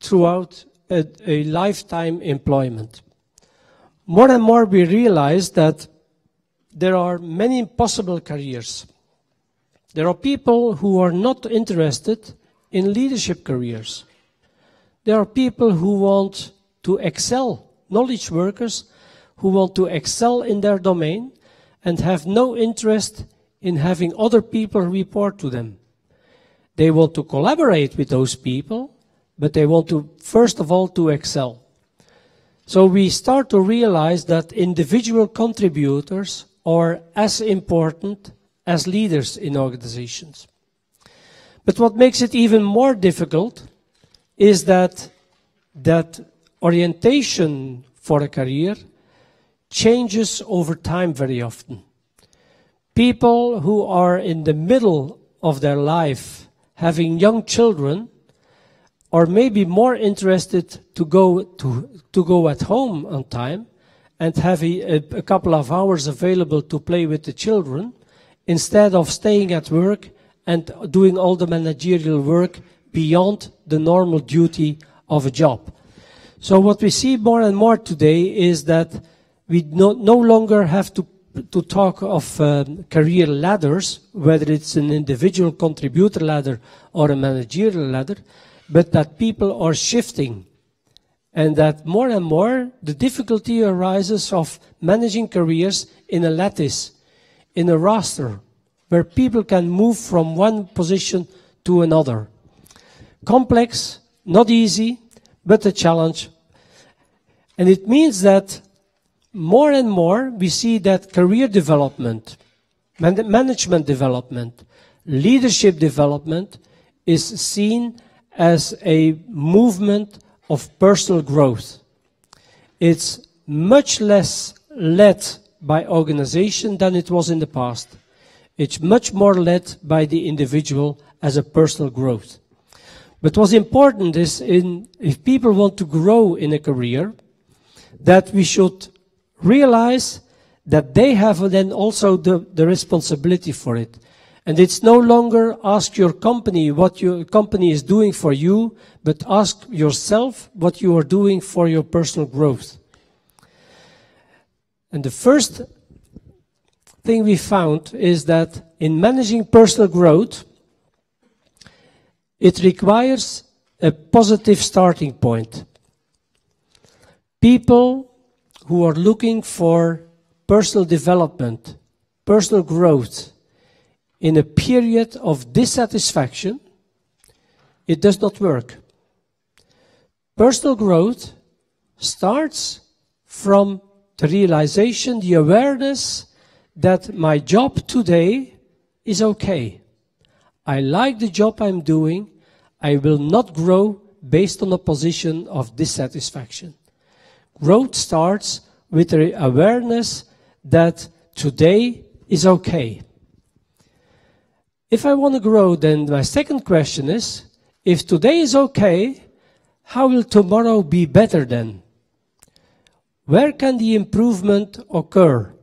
throughout a lifetime employment. More and more we realize that there are many possible careers. There are people who are not interested in leadership careers. There are people who want to excel, knowledge workers who want to excel in their domain and have no interest in having other people report to them. They want to collaborate with those people, but they want to, first of all, to excel. So we start to realize that individual contributors are as important as leaders in organizations. But what makes it even more difficult is that orientation for a career changes over time very often. People who are in the middle of their life, having young children, are maybe more interested to go at home on time and have a couple of hours available to play with the children, instead of staying at work and doing all the managerial work beyond the normal duty of a job. So what we see more and more today is that we no longer have to talk of career ladders, whether it's an individual contributor ladder or a managerial ladder, but that people are shifting. And that more and more the difficulty arises of managing careers in a lattice, in a roster, where people can move from one position to another. Complex, not easy, but a challenge. And it means that more and more we see that career development, management development, leadership development is seen as a movement of personal growth. It's much less led by organization than it was in the past. It's much more led by the individual as a personal growth. But what's important is if people want to grow in a career, that we should realize that they have then also the responsibility for it. And it's no longer ask your company what your company is doing for you, but ask yourself what you are doing for your personal growth. And the first thing we found is that in managing personal growth, it requires a positive starting point. People who are looking for personal development, personal growth, in a period of dissatisfaction, it does not work. Personal growth starts from the realization, the awareness that my job today is okay. I like the job I'm doing. I will not grow based on a position of dissatisfaction. Growth starts with the awareness that today is okay. If I want to grow, then my second question is, if today is okay, how will tomorrow be better then? Where can the improvement occur?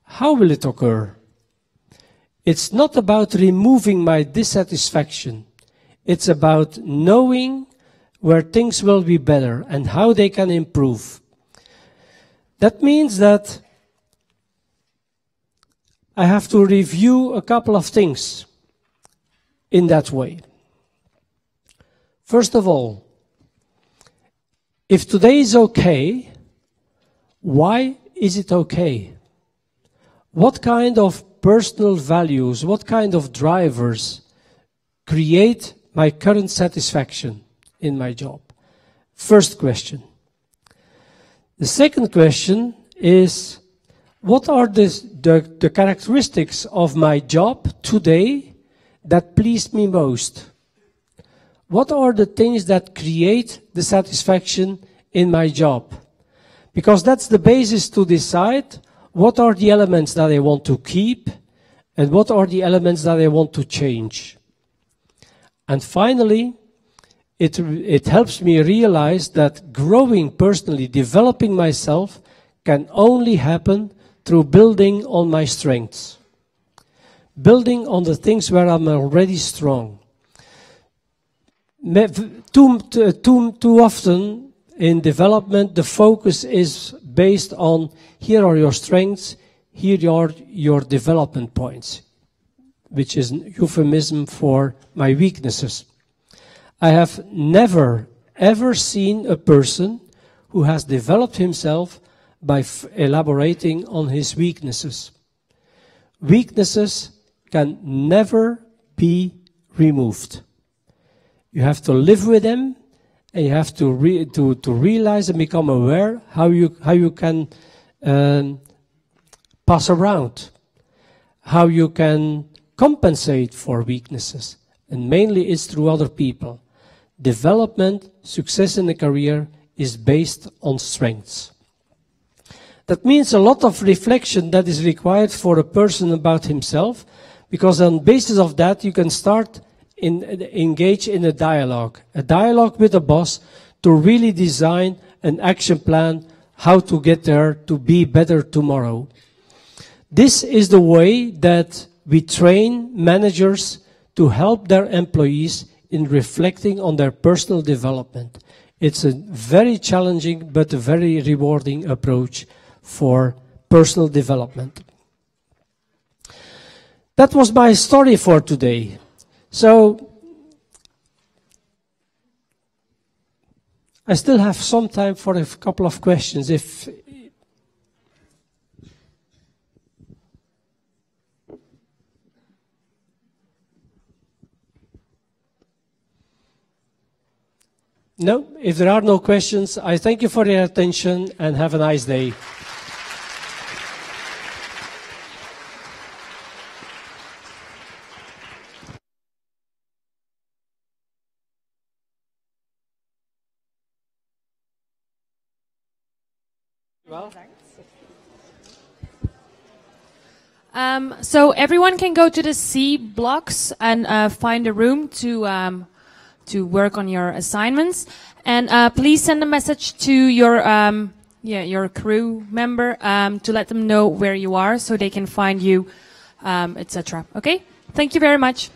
How will it occur? It's not about removing my dissatisfaction. It's about knowing where things will be better and how they can improve. That means that I have to review a couple of things in that way. First of all, if today is okay, why is it okay? What kind of personal values, what kind of drivers create my current satisfaction in my job? First question. The second question is, what are the characteristics of my job today that please me most? What are the things that create the satisfaction in my job? Because that's the basis to decide what are the elements that I want to keep and what are the elements that I want to change. And finally, it helps me realize that growing personally, developing myself, can only happen through building on my strengths. Building on the things where I'm already strong. Too often in development, the focus is based on, here are your strengths, here are your development points, which is a euphemism for my weaknesses. I have never, ever seen a person who has developed himself by elaborating on his weaknesses. Weaknesses can never be removed. You have to live with them, and you have to realize and become aware how you can pass around, how you can compensate for weaknesses, and mainly it's through other people. Development, success in a career is based on strengths. That means a lot of reflection that is required for a person about himself, because on the basis of that you can start engage in a dialogue with a boss to really design an action plan how to get there to be better tomorrow. This is the way that we train managers to help their employees in reflecting on their personal development. It's a very challenging but a very rewarding approach for personal development. That was my story for today. So, I still have some time for a couple of questions. If there are no questions, I thank you for your attention and have a nice day. So everyone can go to the C blocks and find a room to work on your assignments. And please send a message to your crew member to let them know where you are so they can find you, etc. Okay? Thank you very much.